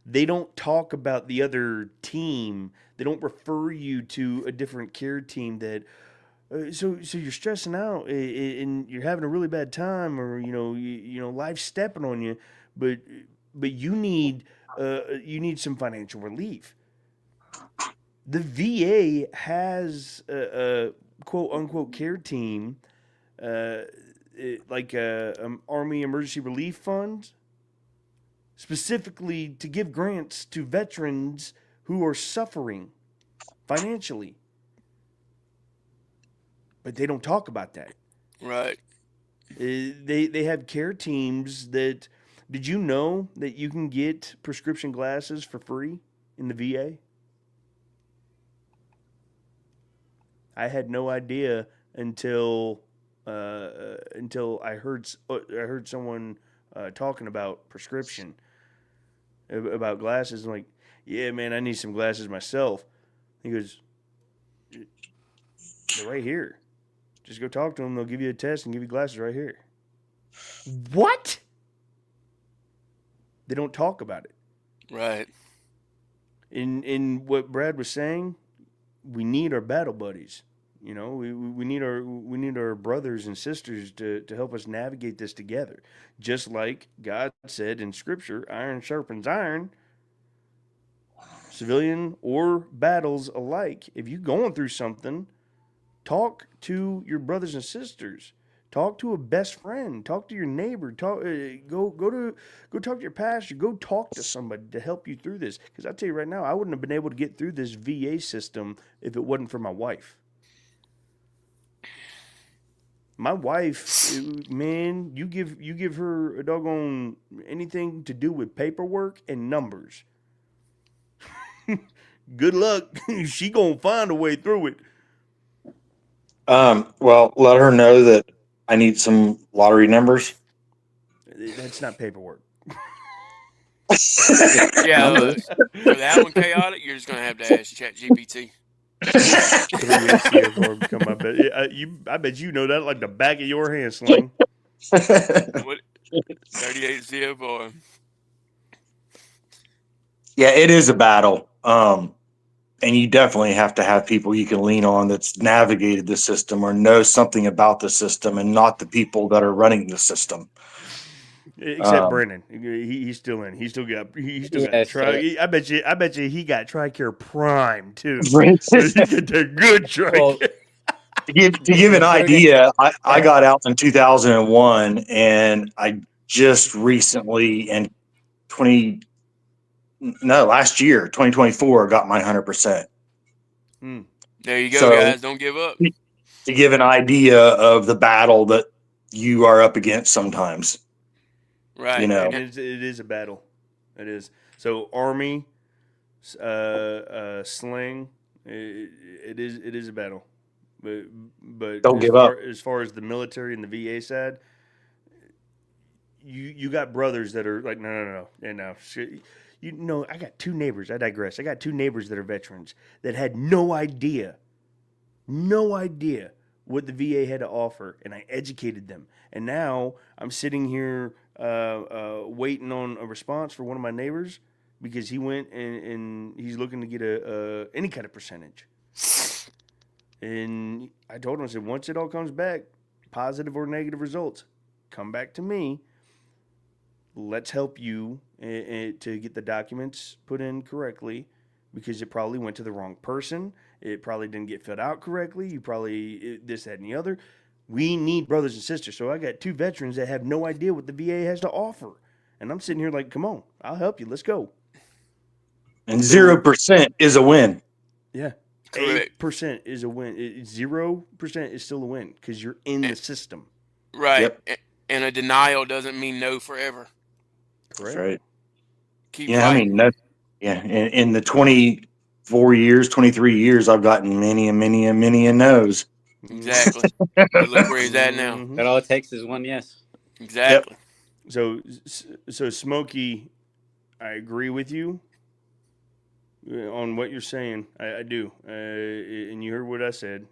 S3: They don't talk about the other team. They don't refer you to a different care team that so you're stressing out and you're having a really bad time, or life's stepping on you, but you need some financial relief. The VA has a quote unquote care team, like a Army Emergency Relief Fund, specifically to give grants to veterans who are suffering financially. But they don't talk about that.
S4: Right.
S3: They have care teams that. Did you know that you can get prescription glasses for free in the VA? I had no idea until I heard someone talking about prescription about glasses. I'm like, yeah, man, I need some glasses myself. He goes, they're right here. Just go talk to them. They'll give you a test and give you glasses right here. What? They don't talk about it.
S4: Right.
S3: In what Brad was saying, we need our battle buddies. We need our brothers and sisters to help us navigate this together. Just like God said in Scripture, iron sharpens iron. Civilian or battles alike. If you're going through something, talk to your brothers and sisters. Talk to a best friend. Talk to your neighbor. Go talk to your pastor. Go talk to somebody to help you through this. Because I tell you right now, I wouldn't have been able to get through this VA system if it wasn't for my wife. My wife, man, you give her a doggone anything to do with paperwork and numbers. Good luck. She gonna find a way through it.
S6: Well, let her know that I need some lottery numbers.
S3: That's not paperwork.
S4: Yeah, for that one, chaotic, you're just gonna have to ask ChatGPT.
S3: 38 CFR become my bet. I bet you know that like the back of your hand, Sling.
S4: What? 38 CFR.
S6: Yeah, it is a battle. And you definitely have to have people you can lean on that's navigated the system or know something about the system and not the people that are running the system.
S3: Except Brennan, he's still in. He still got Tri. I bet you he got TRICARE Prime too. So he got the good TRICARE.
S6: Well, to give an idea, I got out in 2001, and I just recently last year, 2024, got my 100%.
S4: There you go, guys. Don't give up.
S6: To give an idea of the battle that you are up against sometimes.
S4: Right.
S3: It is a battle. It is. So Army, Sling, it is a battle. But
S6: don't give up.
S3: As far as the military and the VA side, you got brothers that are like, no. I got two neighbors. I digress. I got two neighbors that are veterans that had no idea what the VA had to offer, and I educated them. And now I'm sitting here waiting on a response for one of my neighbors because he went and he's looking to get any kind of percentage. And I told him, I said, once it all comes back, positive or negative results, come back to me. Let's help you to get the documents put in correctly because it probably went to the wrong person. It probably didn't get filled out correctly. You probably this, that, and the other. We need brothers and sisters. So I got two veterans that have no idea what the VA has to offer. And I'm sitting here like, come on, I'll help you. Let's go.
S6: And 0% is a win.
S3: Yeah.
S4: Correct.
S3: 8% is a win. 0% is still a win because you're in the system.
S4: Right.
S6: Yep.
S4: And a denial doesn't mean no forever.
S6: That's
S3: Correct.
S6: right.
S4: Keep
S6: Yeah, I
S4: fighting.
S6: mean, in the 24 years, 23 years, I've gotten many and many and many and no's.
S4: Exactly. But look where he's at now.
S3: Mhm.
S5: But all it takes is one yes.
S4: Exactly.
S3: So Smokey, I agree with you on what you're saying. I do, and you heard what I said.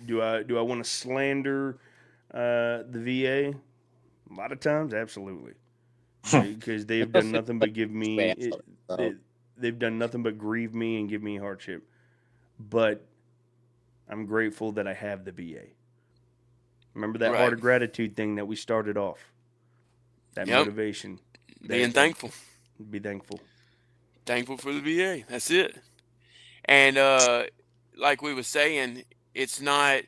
S3: Do I want to slander the VA? A lot of times, absolutely, because they've done
S5: Especially
S3: nothing
S5: like
S3: but give
S5: this
S3: me.
S5: way out, so.
S3: They've done nothing but grieve me and give me hardship. But I'm grateful that I have the VA. Remember that heart
S4: Right.
S3: of gratitude thing that we started off. That
S4: Yep.
S3: motivation.
S4: Being thankful.
S3: Be thankful.
S4: Thankful for the VA. That's it. And like we were saying, it's not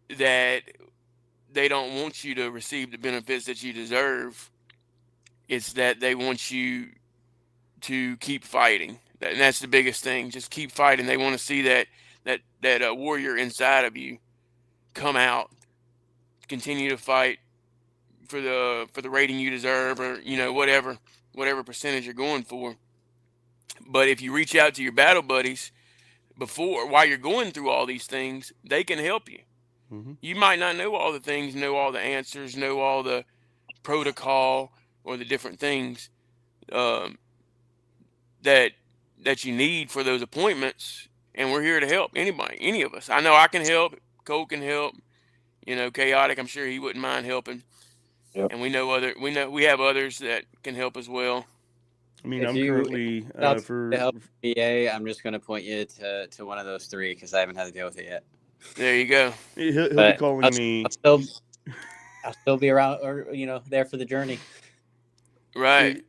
S4: that they don't want you to receive the benefits that you deserve. It's that they want you to keep fighting. And that's the biggest thing. Just keep fighting. They want to see that warrior inside of you come out, continue to fight for the rating you deserve, or whatever percentage you're going for. But if you reach out to your battle buddies while you're going through all these things, they can help you.
S3: Mm-hmm.
S4: You might not know all the things, know all the answers, know all the protocol or the different things um, that you need for those appointments, and we're here to help anybody, any of us. I know I can help. Cole can help. Chaotic. I'm sure he wouldn't mind helping.
S6: Yep.
S4: And we have others that can help as well.
S3: I mean,
S5: If
S3: I'm
S5: you
S3: currently
S5: to help VA, I'm just going to point you to one of those three because I haven't had to deal with it yet.
S4: There you go.
S3: He'll be
S5: But
S3: calling me.
S5: I'll still be around, or there for the journey.
S4: Right.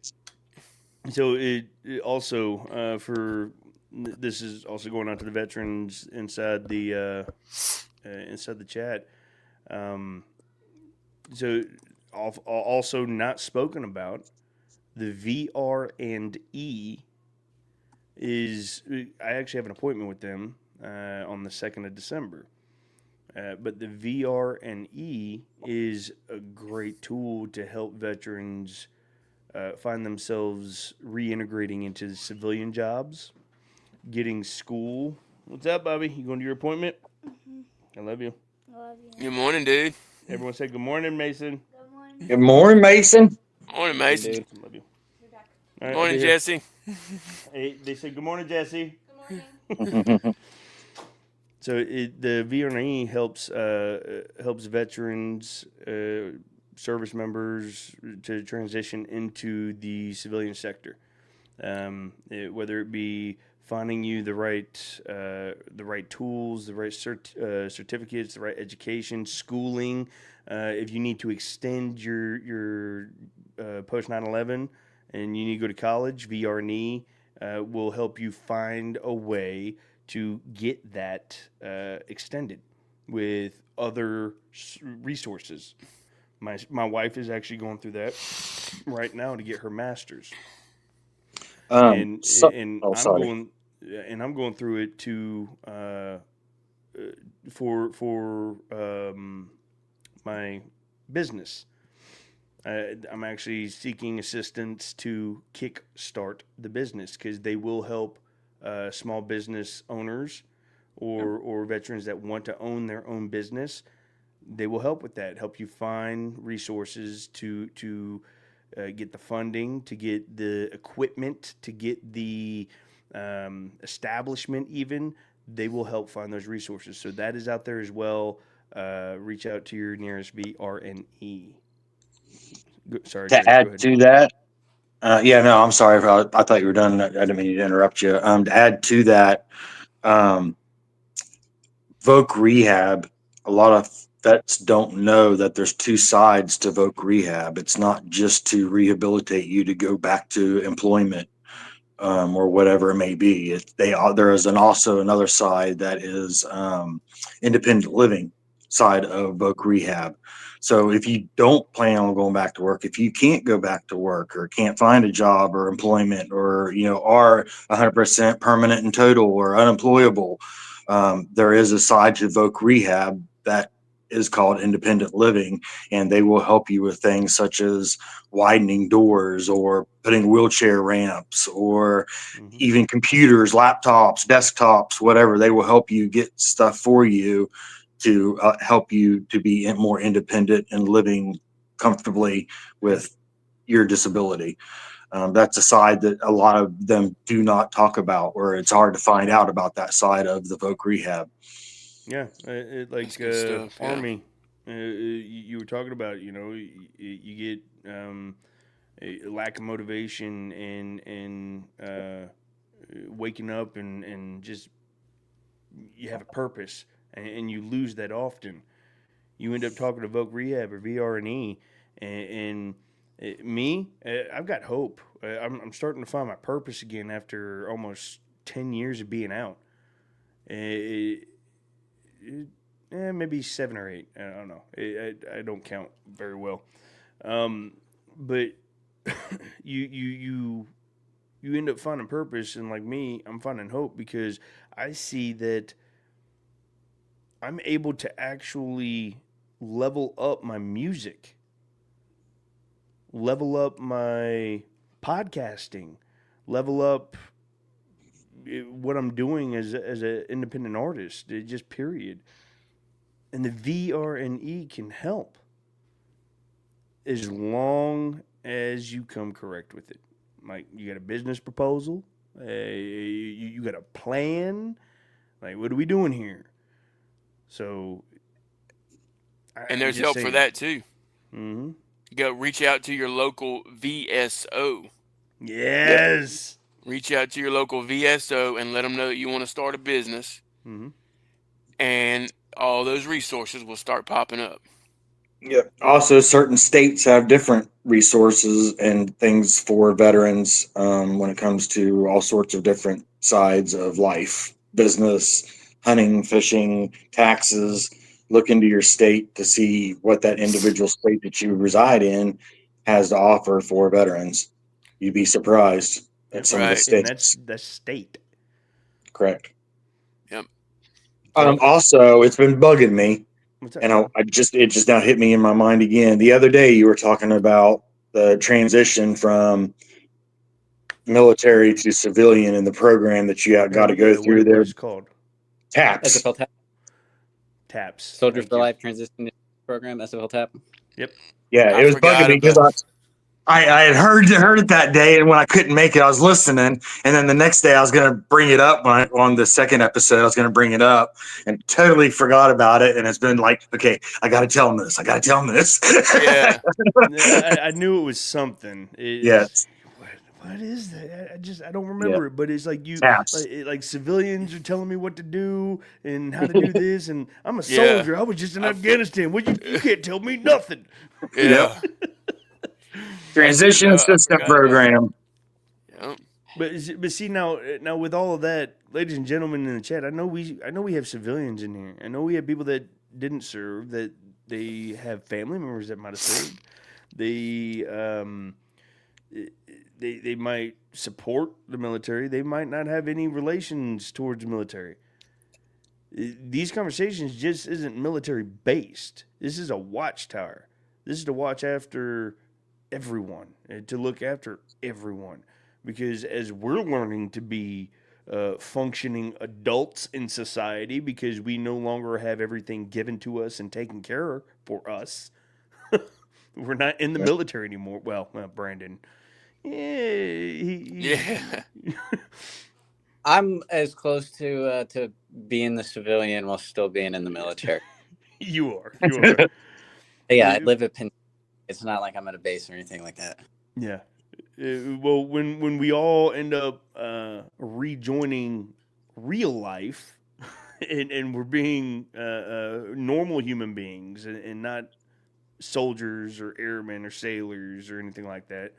S3: So it also for this is also going out to the veterans inside the chat. So also not spoken about, the VR&E is, I actually have an appointment with them on the 2nd of December. But the VR&E is a great tool to help veterans find themselves reintegrating into the civilian jobs, getting school. What's up, Bobby? You going to your appointment? Mm-hmm. I love you.
S1: I love you.
S4: Good morning, dude.
S3: Everyone say good morning, Mason.
S1: Good morning.
S6: Good morning, Mason.
S4: Morning, Mason.
S5: Dude.
S3: I love you.
S4: Good morning, Jesse.
S3: Hey, they say good morning, Jesse.
S1: Good morning.
S3: So the VR&E helps veterans, service members to transition into the civilian sector, whether it be finding you the right tools, the right certificates, the right education, schooling. If you need to extend your post 9/11 and you need to go to college, VR&E will help you find a way to get that extended with other resources. My wife is actually going through that right now to get her master's, I'm going through it to for my business. I'm actually seeking assistance to kickstart the business because they will help small business owners or veterans that want to own their own business. They will help with that, help you find resources to get the funding, to get the equipment, to get the establishment even. They will help find those resources. So that is out there as well. Reach out to your nearest VR&E. Sorry,
S6: to
S3: Jay, go
S6: add
S3: ahead.
S6: to that, no, I'm sorry. I thought you were done. I didn't mean to interrupt you. To add to that, Voc Rehab, a lot of vets don't know that there's two sides to Voc Rehab. It's not just to rehabilitate you to go back to employment or whatever it may be. There is also another side that is independent living side of Voc Rehab. So if you don't plan on going back to work, if you can't go back to work or can't find a job or employment, or are 100% permanent and total or unemployable, there is a side to Voc Rehab that is called independent living, and they will help you with things such as widening doors or putting wheelchair ramps or
S3: Mhm.
S6: even computers, laptops, desktops, whatever. They will help you get stuff for you to help you to be more independent and living comfortably with your disability. That's a side that a lot of them do not talk about, or it's hard to find out about that side of the Voc Rehab.
S3: Yeah,
S4: That's good stuff. Yeah.
S3: Army. You were talking about, you get a lack of motivation and waking up and just you have a purpose and you lose that often. You end up talking to Voc Rehab or VRNE, I've got hope. I'm starting to find my purpose again after almost 10 years of being out. It, Maybe 7 or 8. I don't know. I don't count very well. But you end up finding purpose, and like me, I'm finding hope because I see that I'm able to actually level up my music, level up my podcasting, level up what I'm doing as an independent artist. Just period. And the VRNE can help as long as you come correct with it. Like you got a business proposal, you got a plan. Like what are we doing here? So,
S4: And there's help for that too.
S3: Mm-hmm.
S4: You go reach out to your local VSO.
S3: Yes.
S4: Reach out to your local VSO and let them know that you want to start a business,
S3: Mm-hmm.
S4: and all those resources will start popping up.
S6: Yep. Also, certain states have different resources and things for veterans when it comes to all sorts of different sides of life, business, hunting, fishing, taxes. Look into your state to see what that individual state that you reside in has to offer for veterans. You'd be surprised at some of the
S4: Right.
S3: And that's
S6: states.
S3: state.
S6: Correct.
S4: Yep.
S6: Also, it's been bugging me.
S3: What's that,
S6: And
S3: Kyle?
S6: it just now hit me in my mind again. The other day, you were talking about the transition from military to civilian in the program that you got to go through
S3: What
S6: there.
S3: is it called?
S6: TAPS.
S5: SFL TAP,
S3: TAPS.
S5: Soldiers
S3: Thank
S5: for
S3: you.
S5: Life Transition Program, SFL TAP.
S3: Yep.
S6: Yeah,
S4: I
S6: it was bugging
S4: forgot
S6: me because
S4: about.
S6: I had heard it that day, and when I couldn't make it, I was listening. And then the next day, I was going to bring it up on the second episode. I was going to bring it up and totally forgot about it. And it's been like, okay, I got to tell him this. I got to tell him this.
S4: Yeah.
S3: I knew it was something.
S6: Yes.
S3: What is that? I don't
S6: Yeah.
S3: remember it. But it's like
S6: TAPS.
S3: like civilians are telling me what to do and how to do this, and I'm a
S4: Yeah.
S3: soldier. I was just in
S4: I-
S3: Afghanistan. You can't tell me nothing.
S4: Yeah.
S6: Transition
S4: I
S6: Assistant
S4: forgot about that.
S6: Program.
S4: Yep.
S3: But see now with all of that, ladies and gentlemen in the chat, I know we have civilians in here. I know we have people that didn't serve, that they have family members that might have served. They might support the military. They might not have any relations towards the military. These conversations just isn't military based. This is a watchtower. This is to watch after everyone and to look after everyone. Because as we're learning to be functioning adults in society, because we no longer have everything given to us and taken care of for us, we're not in the military anymore. Well, Brandon,
S4: Yeah.
S5: I'm as close to being the civilian while still being in the military.
S3: You are.
S5: Yeah, I live at Penn. It's not like I'm at a base or anything like that.
S3: Yeah. Well, when we all end up rejoining real life, and we're being normal human beings and not soldiers or airmen or sailors or anything like that,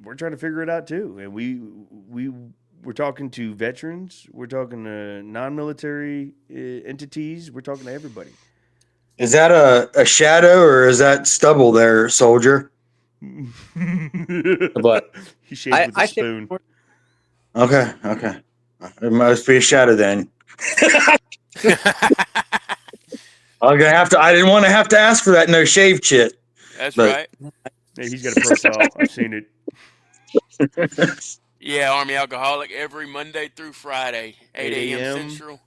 S3: we're trying to figure it out too. And we're talking to veterans, we're talking to non-military entities, we're talking to everybody.
S6: Is that a shadow or is that stubble there, soldier?
S5: But
S3: He shaved with a
S5: I shave
S3: spoon.
S5: more.
S6: Okay, okay. It must be a shadow then. I'm gonna have to. I didn't want to have to ask for that no shave shit.
S4: That's
S6: But
S4: right.
S3: Hey, he's got a profile. I've seen it.
S4: Yeah, Army Alcoholic every Monday through Friday, 8
S3: 8
S4: a.m.
S3: a.m.
S4: Central.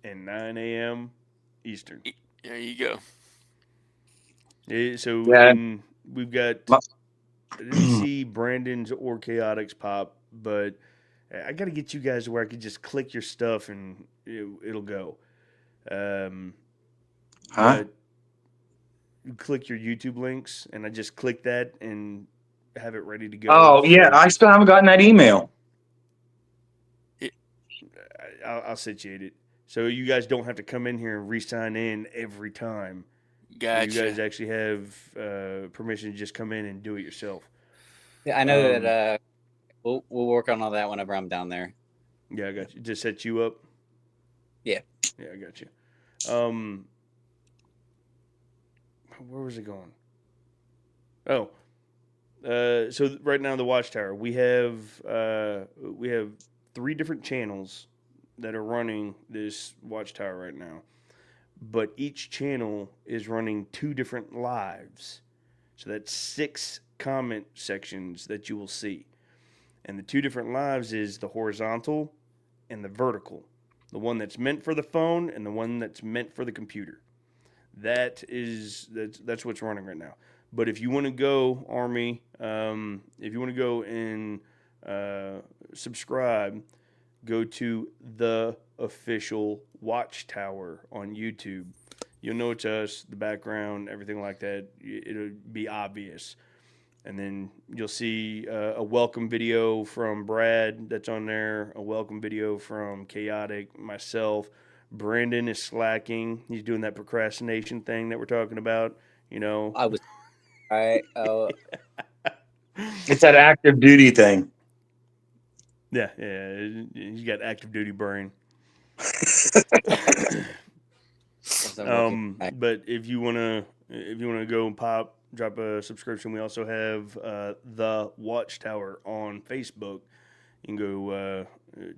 S3: and 9 a.m. Eastern.
S4: There you go.
S3: So
S6: yeah,
S3: and we've got.
S6: my-
S3: I didn't see Brandon's or Chaotix pop, but I got to get you guys to where I could just click your stuff and it'll go.
S6: huh?
S3: But you click your YouTube links, and I just click that and have it ready to go.
S6: Oh yeah,
S3: So
S6: I still haven't gotten that email.
S3: I'll situate it. So you guys don't have to come in here and re-sign in every time. You guys
S4: Gotcha.
S3: actually have permission to just come in and do it yourself.
S5: Yeah, I know that we'll work on all that whenever I'm down there.
S3: Yeah, I got you. Just set you up.
S5: Yeah.
S3: Yeah, I got you. Where was it going? Oh, so right now the Watchtower, we have 3 different channels that are running this Watchtower right now, but each channel is running 2 different lives, so that's 6 comment sections that you will see, and the 2 different lives is the horizontal and the vertical, the one that's meant for the phone and the one that's meant for the computer. That's what's running right now. But if you want to go, Army, if you want to go and subscribe, go to the official Watchtower on YouTube. You'll know it's us, the background, everything like that. It'll be obvious. And then you'll see a welcome video from Brad that's on there, a welcome video from Chaotic, myself. Brandon is slacking. He's doing that procrastination thing that we're talking about, you know.
S5: I was right.
S6: It's that active duty thing.
S3: Yeah, he's got active duty brain. But if you wanna go and drop a subscription, we also have the Watchtower on Facebook. You can go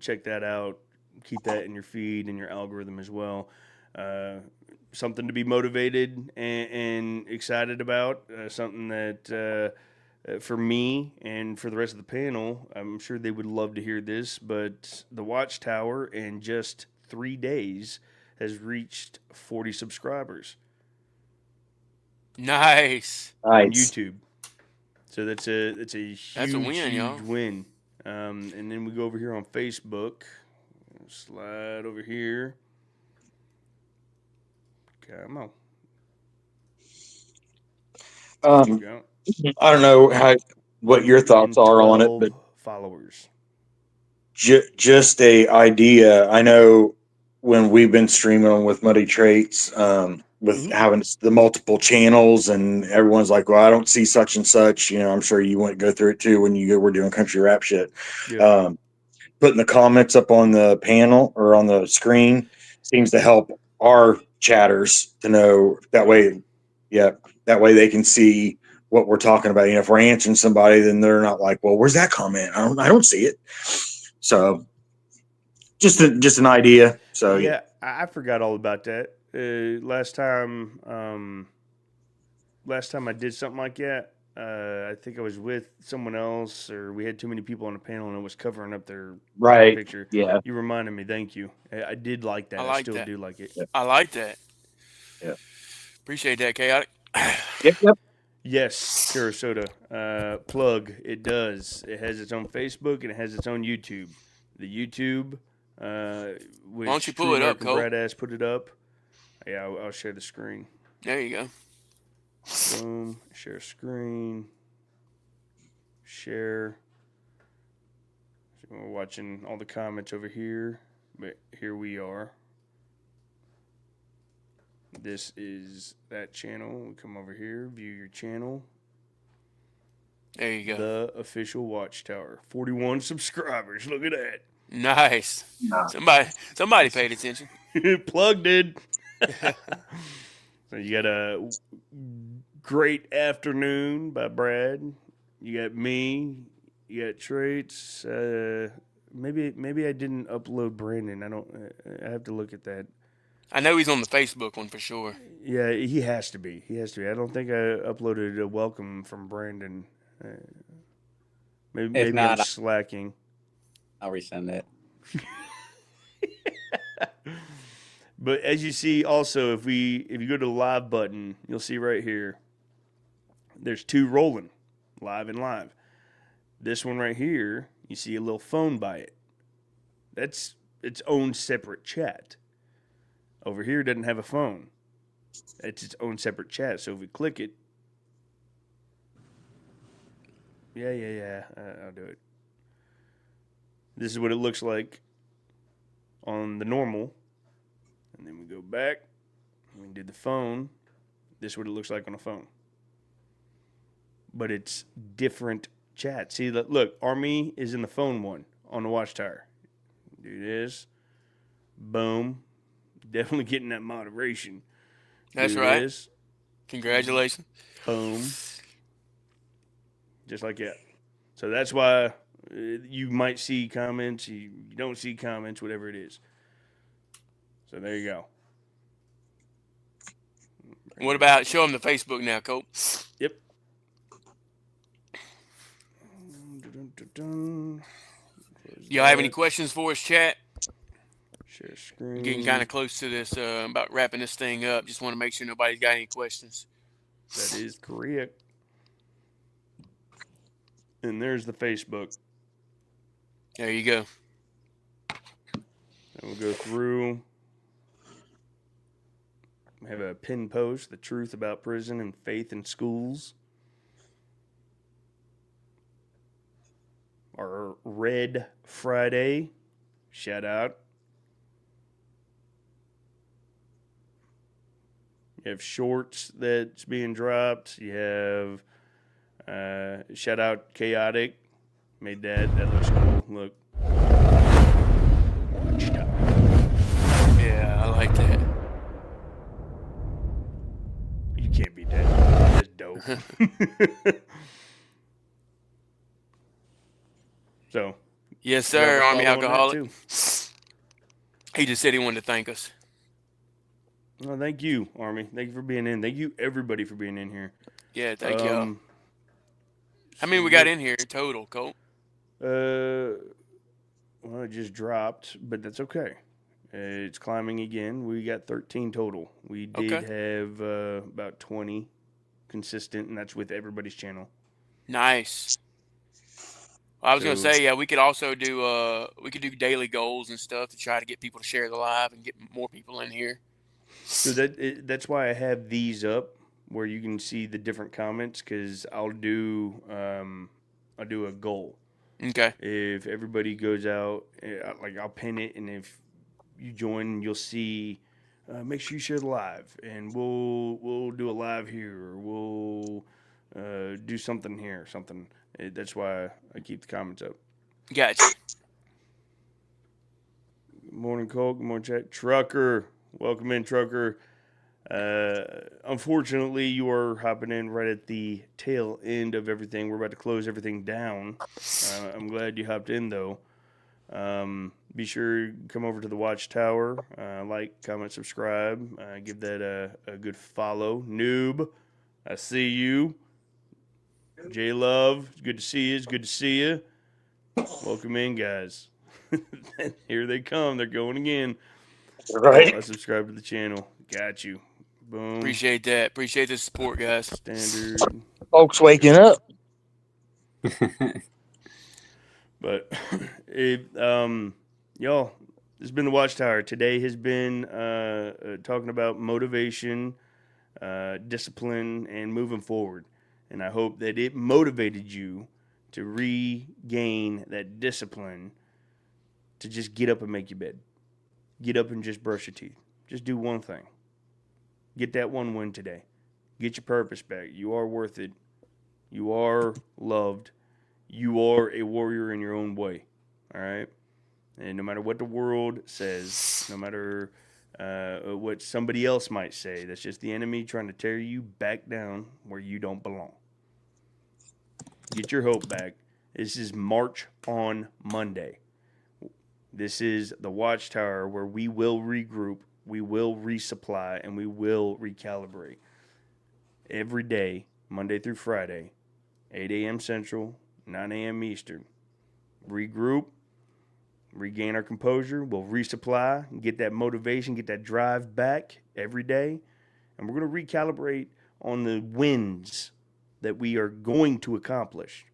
S3: check that out. Keep that in your feed and your algorithm as well. Something to be motivated and excited about. Something that for me and for the rest of the panel, I'm sure they would love to hear this. But the Watchtower in just 3 days has reached 40 subscribers.
S4: Nice.
S3: On YouTube. So that's a huge,
S4: win, y'all.
S3: huge win. And then we go over here on Facebook. Slide over here. Come on. There you go.
S6: I don't know what your thoughts are on it, but
S3: followers.
S6: Just a idea. I know when we've been streaming on with Muddy Traits, with having the multiple channels, and everyone's like, "Well, I don't see such and such." You know, I'm sure you went go through it too when you were doing country rap shit.
S3: Yeah.
S6: Putting the comments up on the panel or on the screen seems to help our chatters to know that way. Yeah, that way they can see what we're talking about. You know, if we're answering somebody, then they're not like, "Well, where's that comment? I don't see it." So, just an idea. So
S3: yeah, I forgot all about that. Last time I did something like that, I think I was with someone else, or we had too many people on the panel, and it was covering up their picture.
S6: Yeah.
S3: You reminded me. Thank you. I did like that. I still do like it.
S6: Yeah.
S4: I like that.
S6: Yeah.
S4: Appreciate that, Chaotic.
S6: Yep.
S3: Yes, Sarasota. Plug. It does. It has its own Facebook and it has its own YouTube. The YouTube, which
S4: Why don't you pull it up, Cole?
S3: Brad ass put it up. Yeah, I'll share the screen.
S4: There you go.
S3: Boom. Share screen. Share. So we're watching all the comments over here, but here we are. This is that channel. We come over here, view your channel.
S4: There you go.
S3: The official Watchtower. 41 subscribers. Look at that.
S4: Nice. Somebody paid attention.
S3: Plugged in. So you got a great afternoon by Brad. You got me. You got traits. Maybe I didn't upload Brandon. I have to look at that.
S4: I know he's on the Facebook one for sure.
S3: Yeah, he has to be. He has to be. I don't think I uploaded a welcome from Brandon. Maybe
S5: If
S3: I'm
S5: not,
S3: slacking.
S5: I'll resend it.
S3: But as you see, also if you go to the live button, you'll see right here. There's two rolling, live and live. This one right here, you see a little phone by it. That's its own separate chat. Over here, it doesn't have a phone. It's its own separate chat. So if we click it, yeah, I'll do it. This is what it looks like on the normal. And then we go back. We did the phone. This is what it looks like on a phone. But it's different chat. See, look, Army is in the phone one on the Watchtower. Do this. Boom. Definitely getting that moderation.
S4: That's
S3: Do
S4: right.
S3: This.
S4: Congratulations.
S3: Boom. Just like that. So that's why you might see comments. You don't see comments, whatever it is. So there you go.
S4: What about show him the Facebook now, Colt?
S3: Yep.
S4: Y'all have any questions for us, chat?
S3: Share screen.
S4: Getting kind of close to this, about wrapping this thing up. Just want to make sure nobody's got any questions.
S3: That is correct. And there's the Facebook.
S4: There you go.
S3: And we'll go through. We have a pin post, the truth about prison and faith in schools. Our Red Friday, shout out. You have shorts that's being dropped. You have shout out Chaotic. Made that. That looks cool. Look. Watchtower.
S4: Yeah, I like that.
S3: You can't beat that. That's dope. So.
S4: Yes, sir, Army
S3: follow on that
S4: Alcoholic.
S3: too.
S4: He just said he wanted to thank us.
S3: Well, thank you, Army. Thank you for being in. Thank you, everybody, for being in here.
S4: Yeah, thank y'all. How many we got in here total, Colt?
S3: Well, it just dropped, but that's okay. It's climbing again. We got 13 total. We did have about 20 consistent, and that's with everybody's channel.
S4: Nice. Well, I was gonna say, yeah, we could also do daily goals and stuff to try to get people to share the live and get more people in here.
S3: So that's why I have these up where you can see the different comments, because I'll do a goal.
S4: Okay.
S3: If everybody goes out, I'll pin it, and if you join, you'll see. Make sure you share the live, and we'll do a live here, or we'll do something here, or something. That's why I keep the comments up.
S4: Gotcha.
S3: Good morning, Cole. Good morning, chat. Trucker, welcome in, Trucker. Unfortunately, you are hopping in right at the tail end of everything. We're about to close everything down. I'm glad you hopped in, though. Be sure to come over to the Watchtower. Like, comment, subscribe. Give that a good follow. Noob, I see you. J Love, it's good to see you. It's good to see you. Welcome in, guys. Here they come. They're going again.
S6: Right.
S3: I subscribe to the channel. Got you. Boom.
S4: Appreciate that. Appreciate the support, guys.
S3: Standard.
S6: Folks waking up.
S3: But y'all, this has been the Watchtower. Today has been talking about motivation, discipline, and moving forward. And I hope that it motivated you to regain that discipline to just get up and make your bed. Get up and just brush your teeth. Just do one thing. Get that one win today. Get your purpose back. You are worth it. You are loved. You are a warrior in your own way. All right? And no matter what the world says, no matter what somebody else might say. That's just the enemy trying to tear you back down where you don't belong. Get your hope back. This is March on Monday. This is the Watchtower where we will regroup, we will resupply, and we will recalibrate. Every day, Monday through Friday, 8 a.m. Central, 9 a.m. Eastern. Regroup, regain our composure, we'll resupply, get that motivation, get that drive back every day, and we're going to recalibrate on the wins that we are going to accomplish.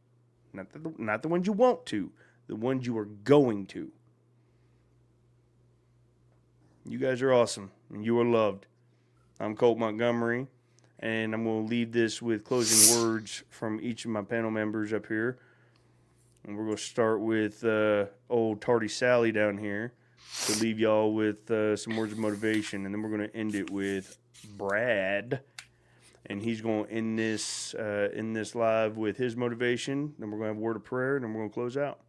S3: Not the ones you want to, the ones you are going to. You guys are awesome, and you are loved. I'm Colt Montgomery, and I'm going to leave this with closing words from each of my panel members up here. And we're going to start with old Tardy Sally down here to leave y'all with some words of motivation. And then we're going to end it with Brad. And he's going to end this live with his motivation. Then we're going to have a word of prayer, and then we're going to close out.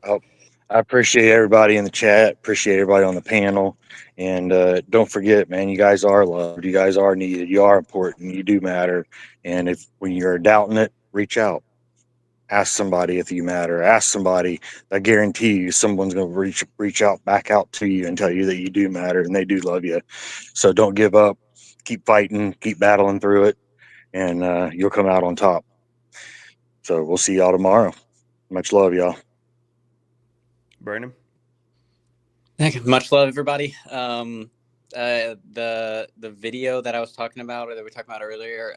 S6: Oh, I appreciate everybody in the chat. Appreciate everybody on the panel. And don't forget, man, you guys are loved. You guys are needed. You are important. You do matter. And if when you're doubting it, reach out. Ask somebody if you matter. Ask somebody. I guarantee you someone's going to reach out back out to you and tell you that you do matter and they do love you. So don't give up. Keep fighting. Keep battling through it. And you'll come out on top. So we'll see y'all tomorrow. Much love, y'all.
S3: Brandon?
S5: Much love, everybody. The video that I was talking about, or that we talked about earlier,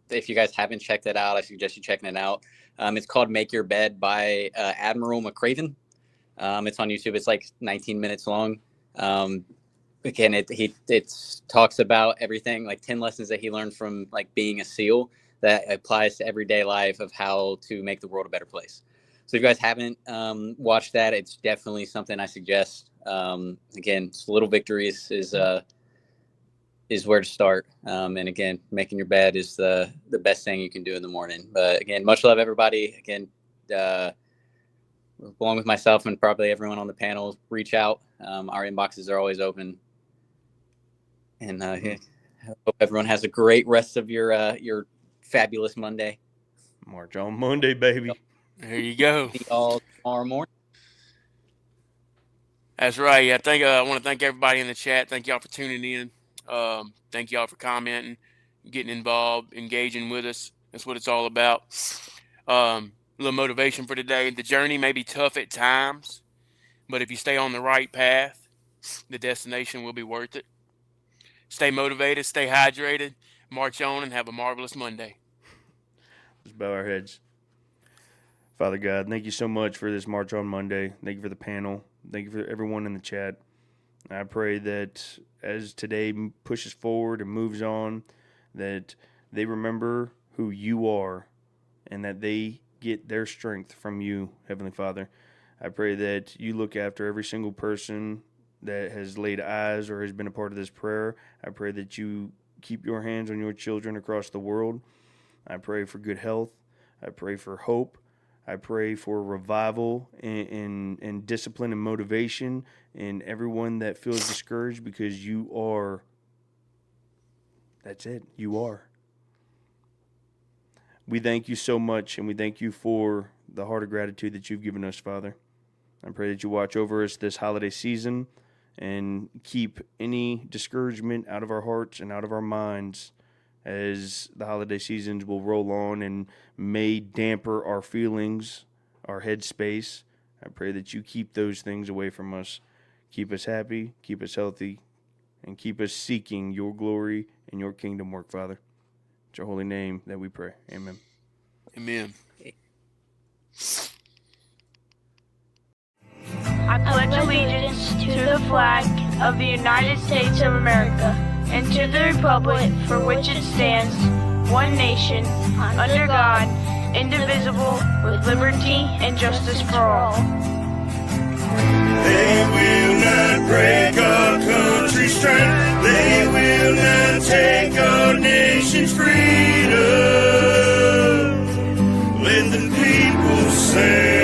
S5: if you guys haven't checked it out, I suggest you checking it out. It's called Make Your Bed by Admiral McCraven. It's on YouTube. It's like 19 minutes long. Again, it talks about everything, like 10 lessons that he learned from like being a SEAL that applies to everyday life of how to make the world a better place. So if you guys haven't watched that, it's definitely something I suggest. Again, little victories is where to start. And again, making your bed is the best thing you can do in the morning. But again, much love, everybody. Again, along with myself and probably everyone on the panel, reach out. Our inboxes are always open. And I hope everyone has a great rest of your fabulous Monday.
S3: March on Monday, baby.
S4: There you go.
S5: See y'all tomorrow morning.
S4: That's right. Yeah, I want to thank everybody in the chat. Thank y'all for tuning in. Thank y'all for commenting, getting involved, engaging with us. That's what it's all about. A little motivation for today. The journey may be tough at times, but if you stay on the right path, the destination will be worth it. Stay motivated, stay hydrated, march on, and have a marvelous Monday.
S3: Let's bow our heads. Father God, thank you so much for this March on Monday. Thank you for the panel. Thank you for everyone in the chat. I pray that as today pushes forward and moves on, that they remember who you are and that they get their strength from you, Heavenly Father. I pray that you look after every single person that has laid eyes or has been a part of this prayer. I pray that you keep your hands on your children across the world. I pray for good health. I pray for hope. I pray for revival and discipline and motivation in everyone that feels discouraged, because you are. That's it. You are. We thank you so much, and we thank you for the heart of gratitude that you've given us, Father. I pray that you watch over us this holiday season and keep any discouragement out of our hearts and out of our minds as the holiday seasons will roll on and may damper our feelings, our headspace. I pray that you keep those things away from us. Keep us happy, keep us healthy, and keep us seeking your glory and your kingdom work, Father. It's your holy name that we pray. Amen.
S4: Amen.
S1: I pledge allegiance to the flag of the United States of America and to the republic for which it stands, one nation, under God, indivisible, with liberty and justice for all.
S2: They will not break our country's strength. They will not take our nation's freedom. Let the people say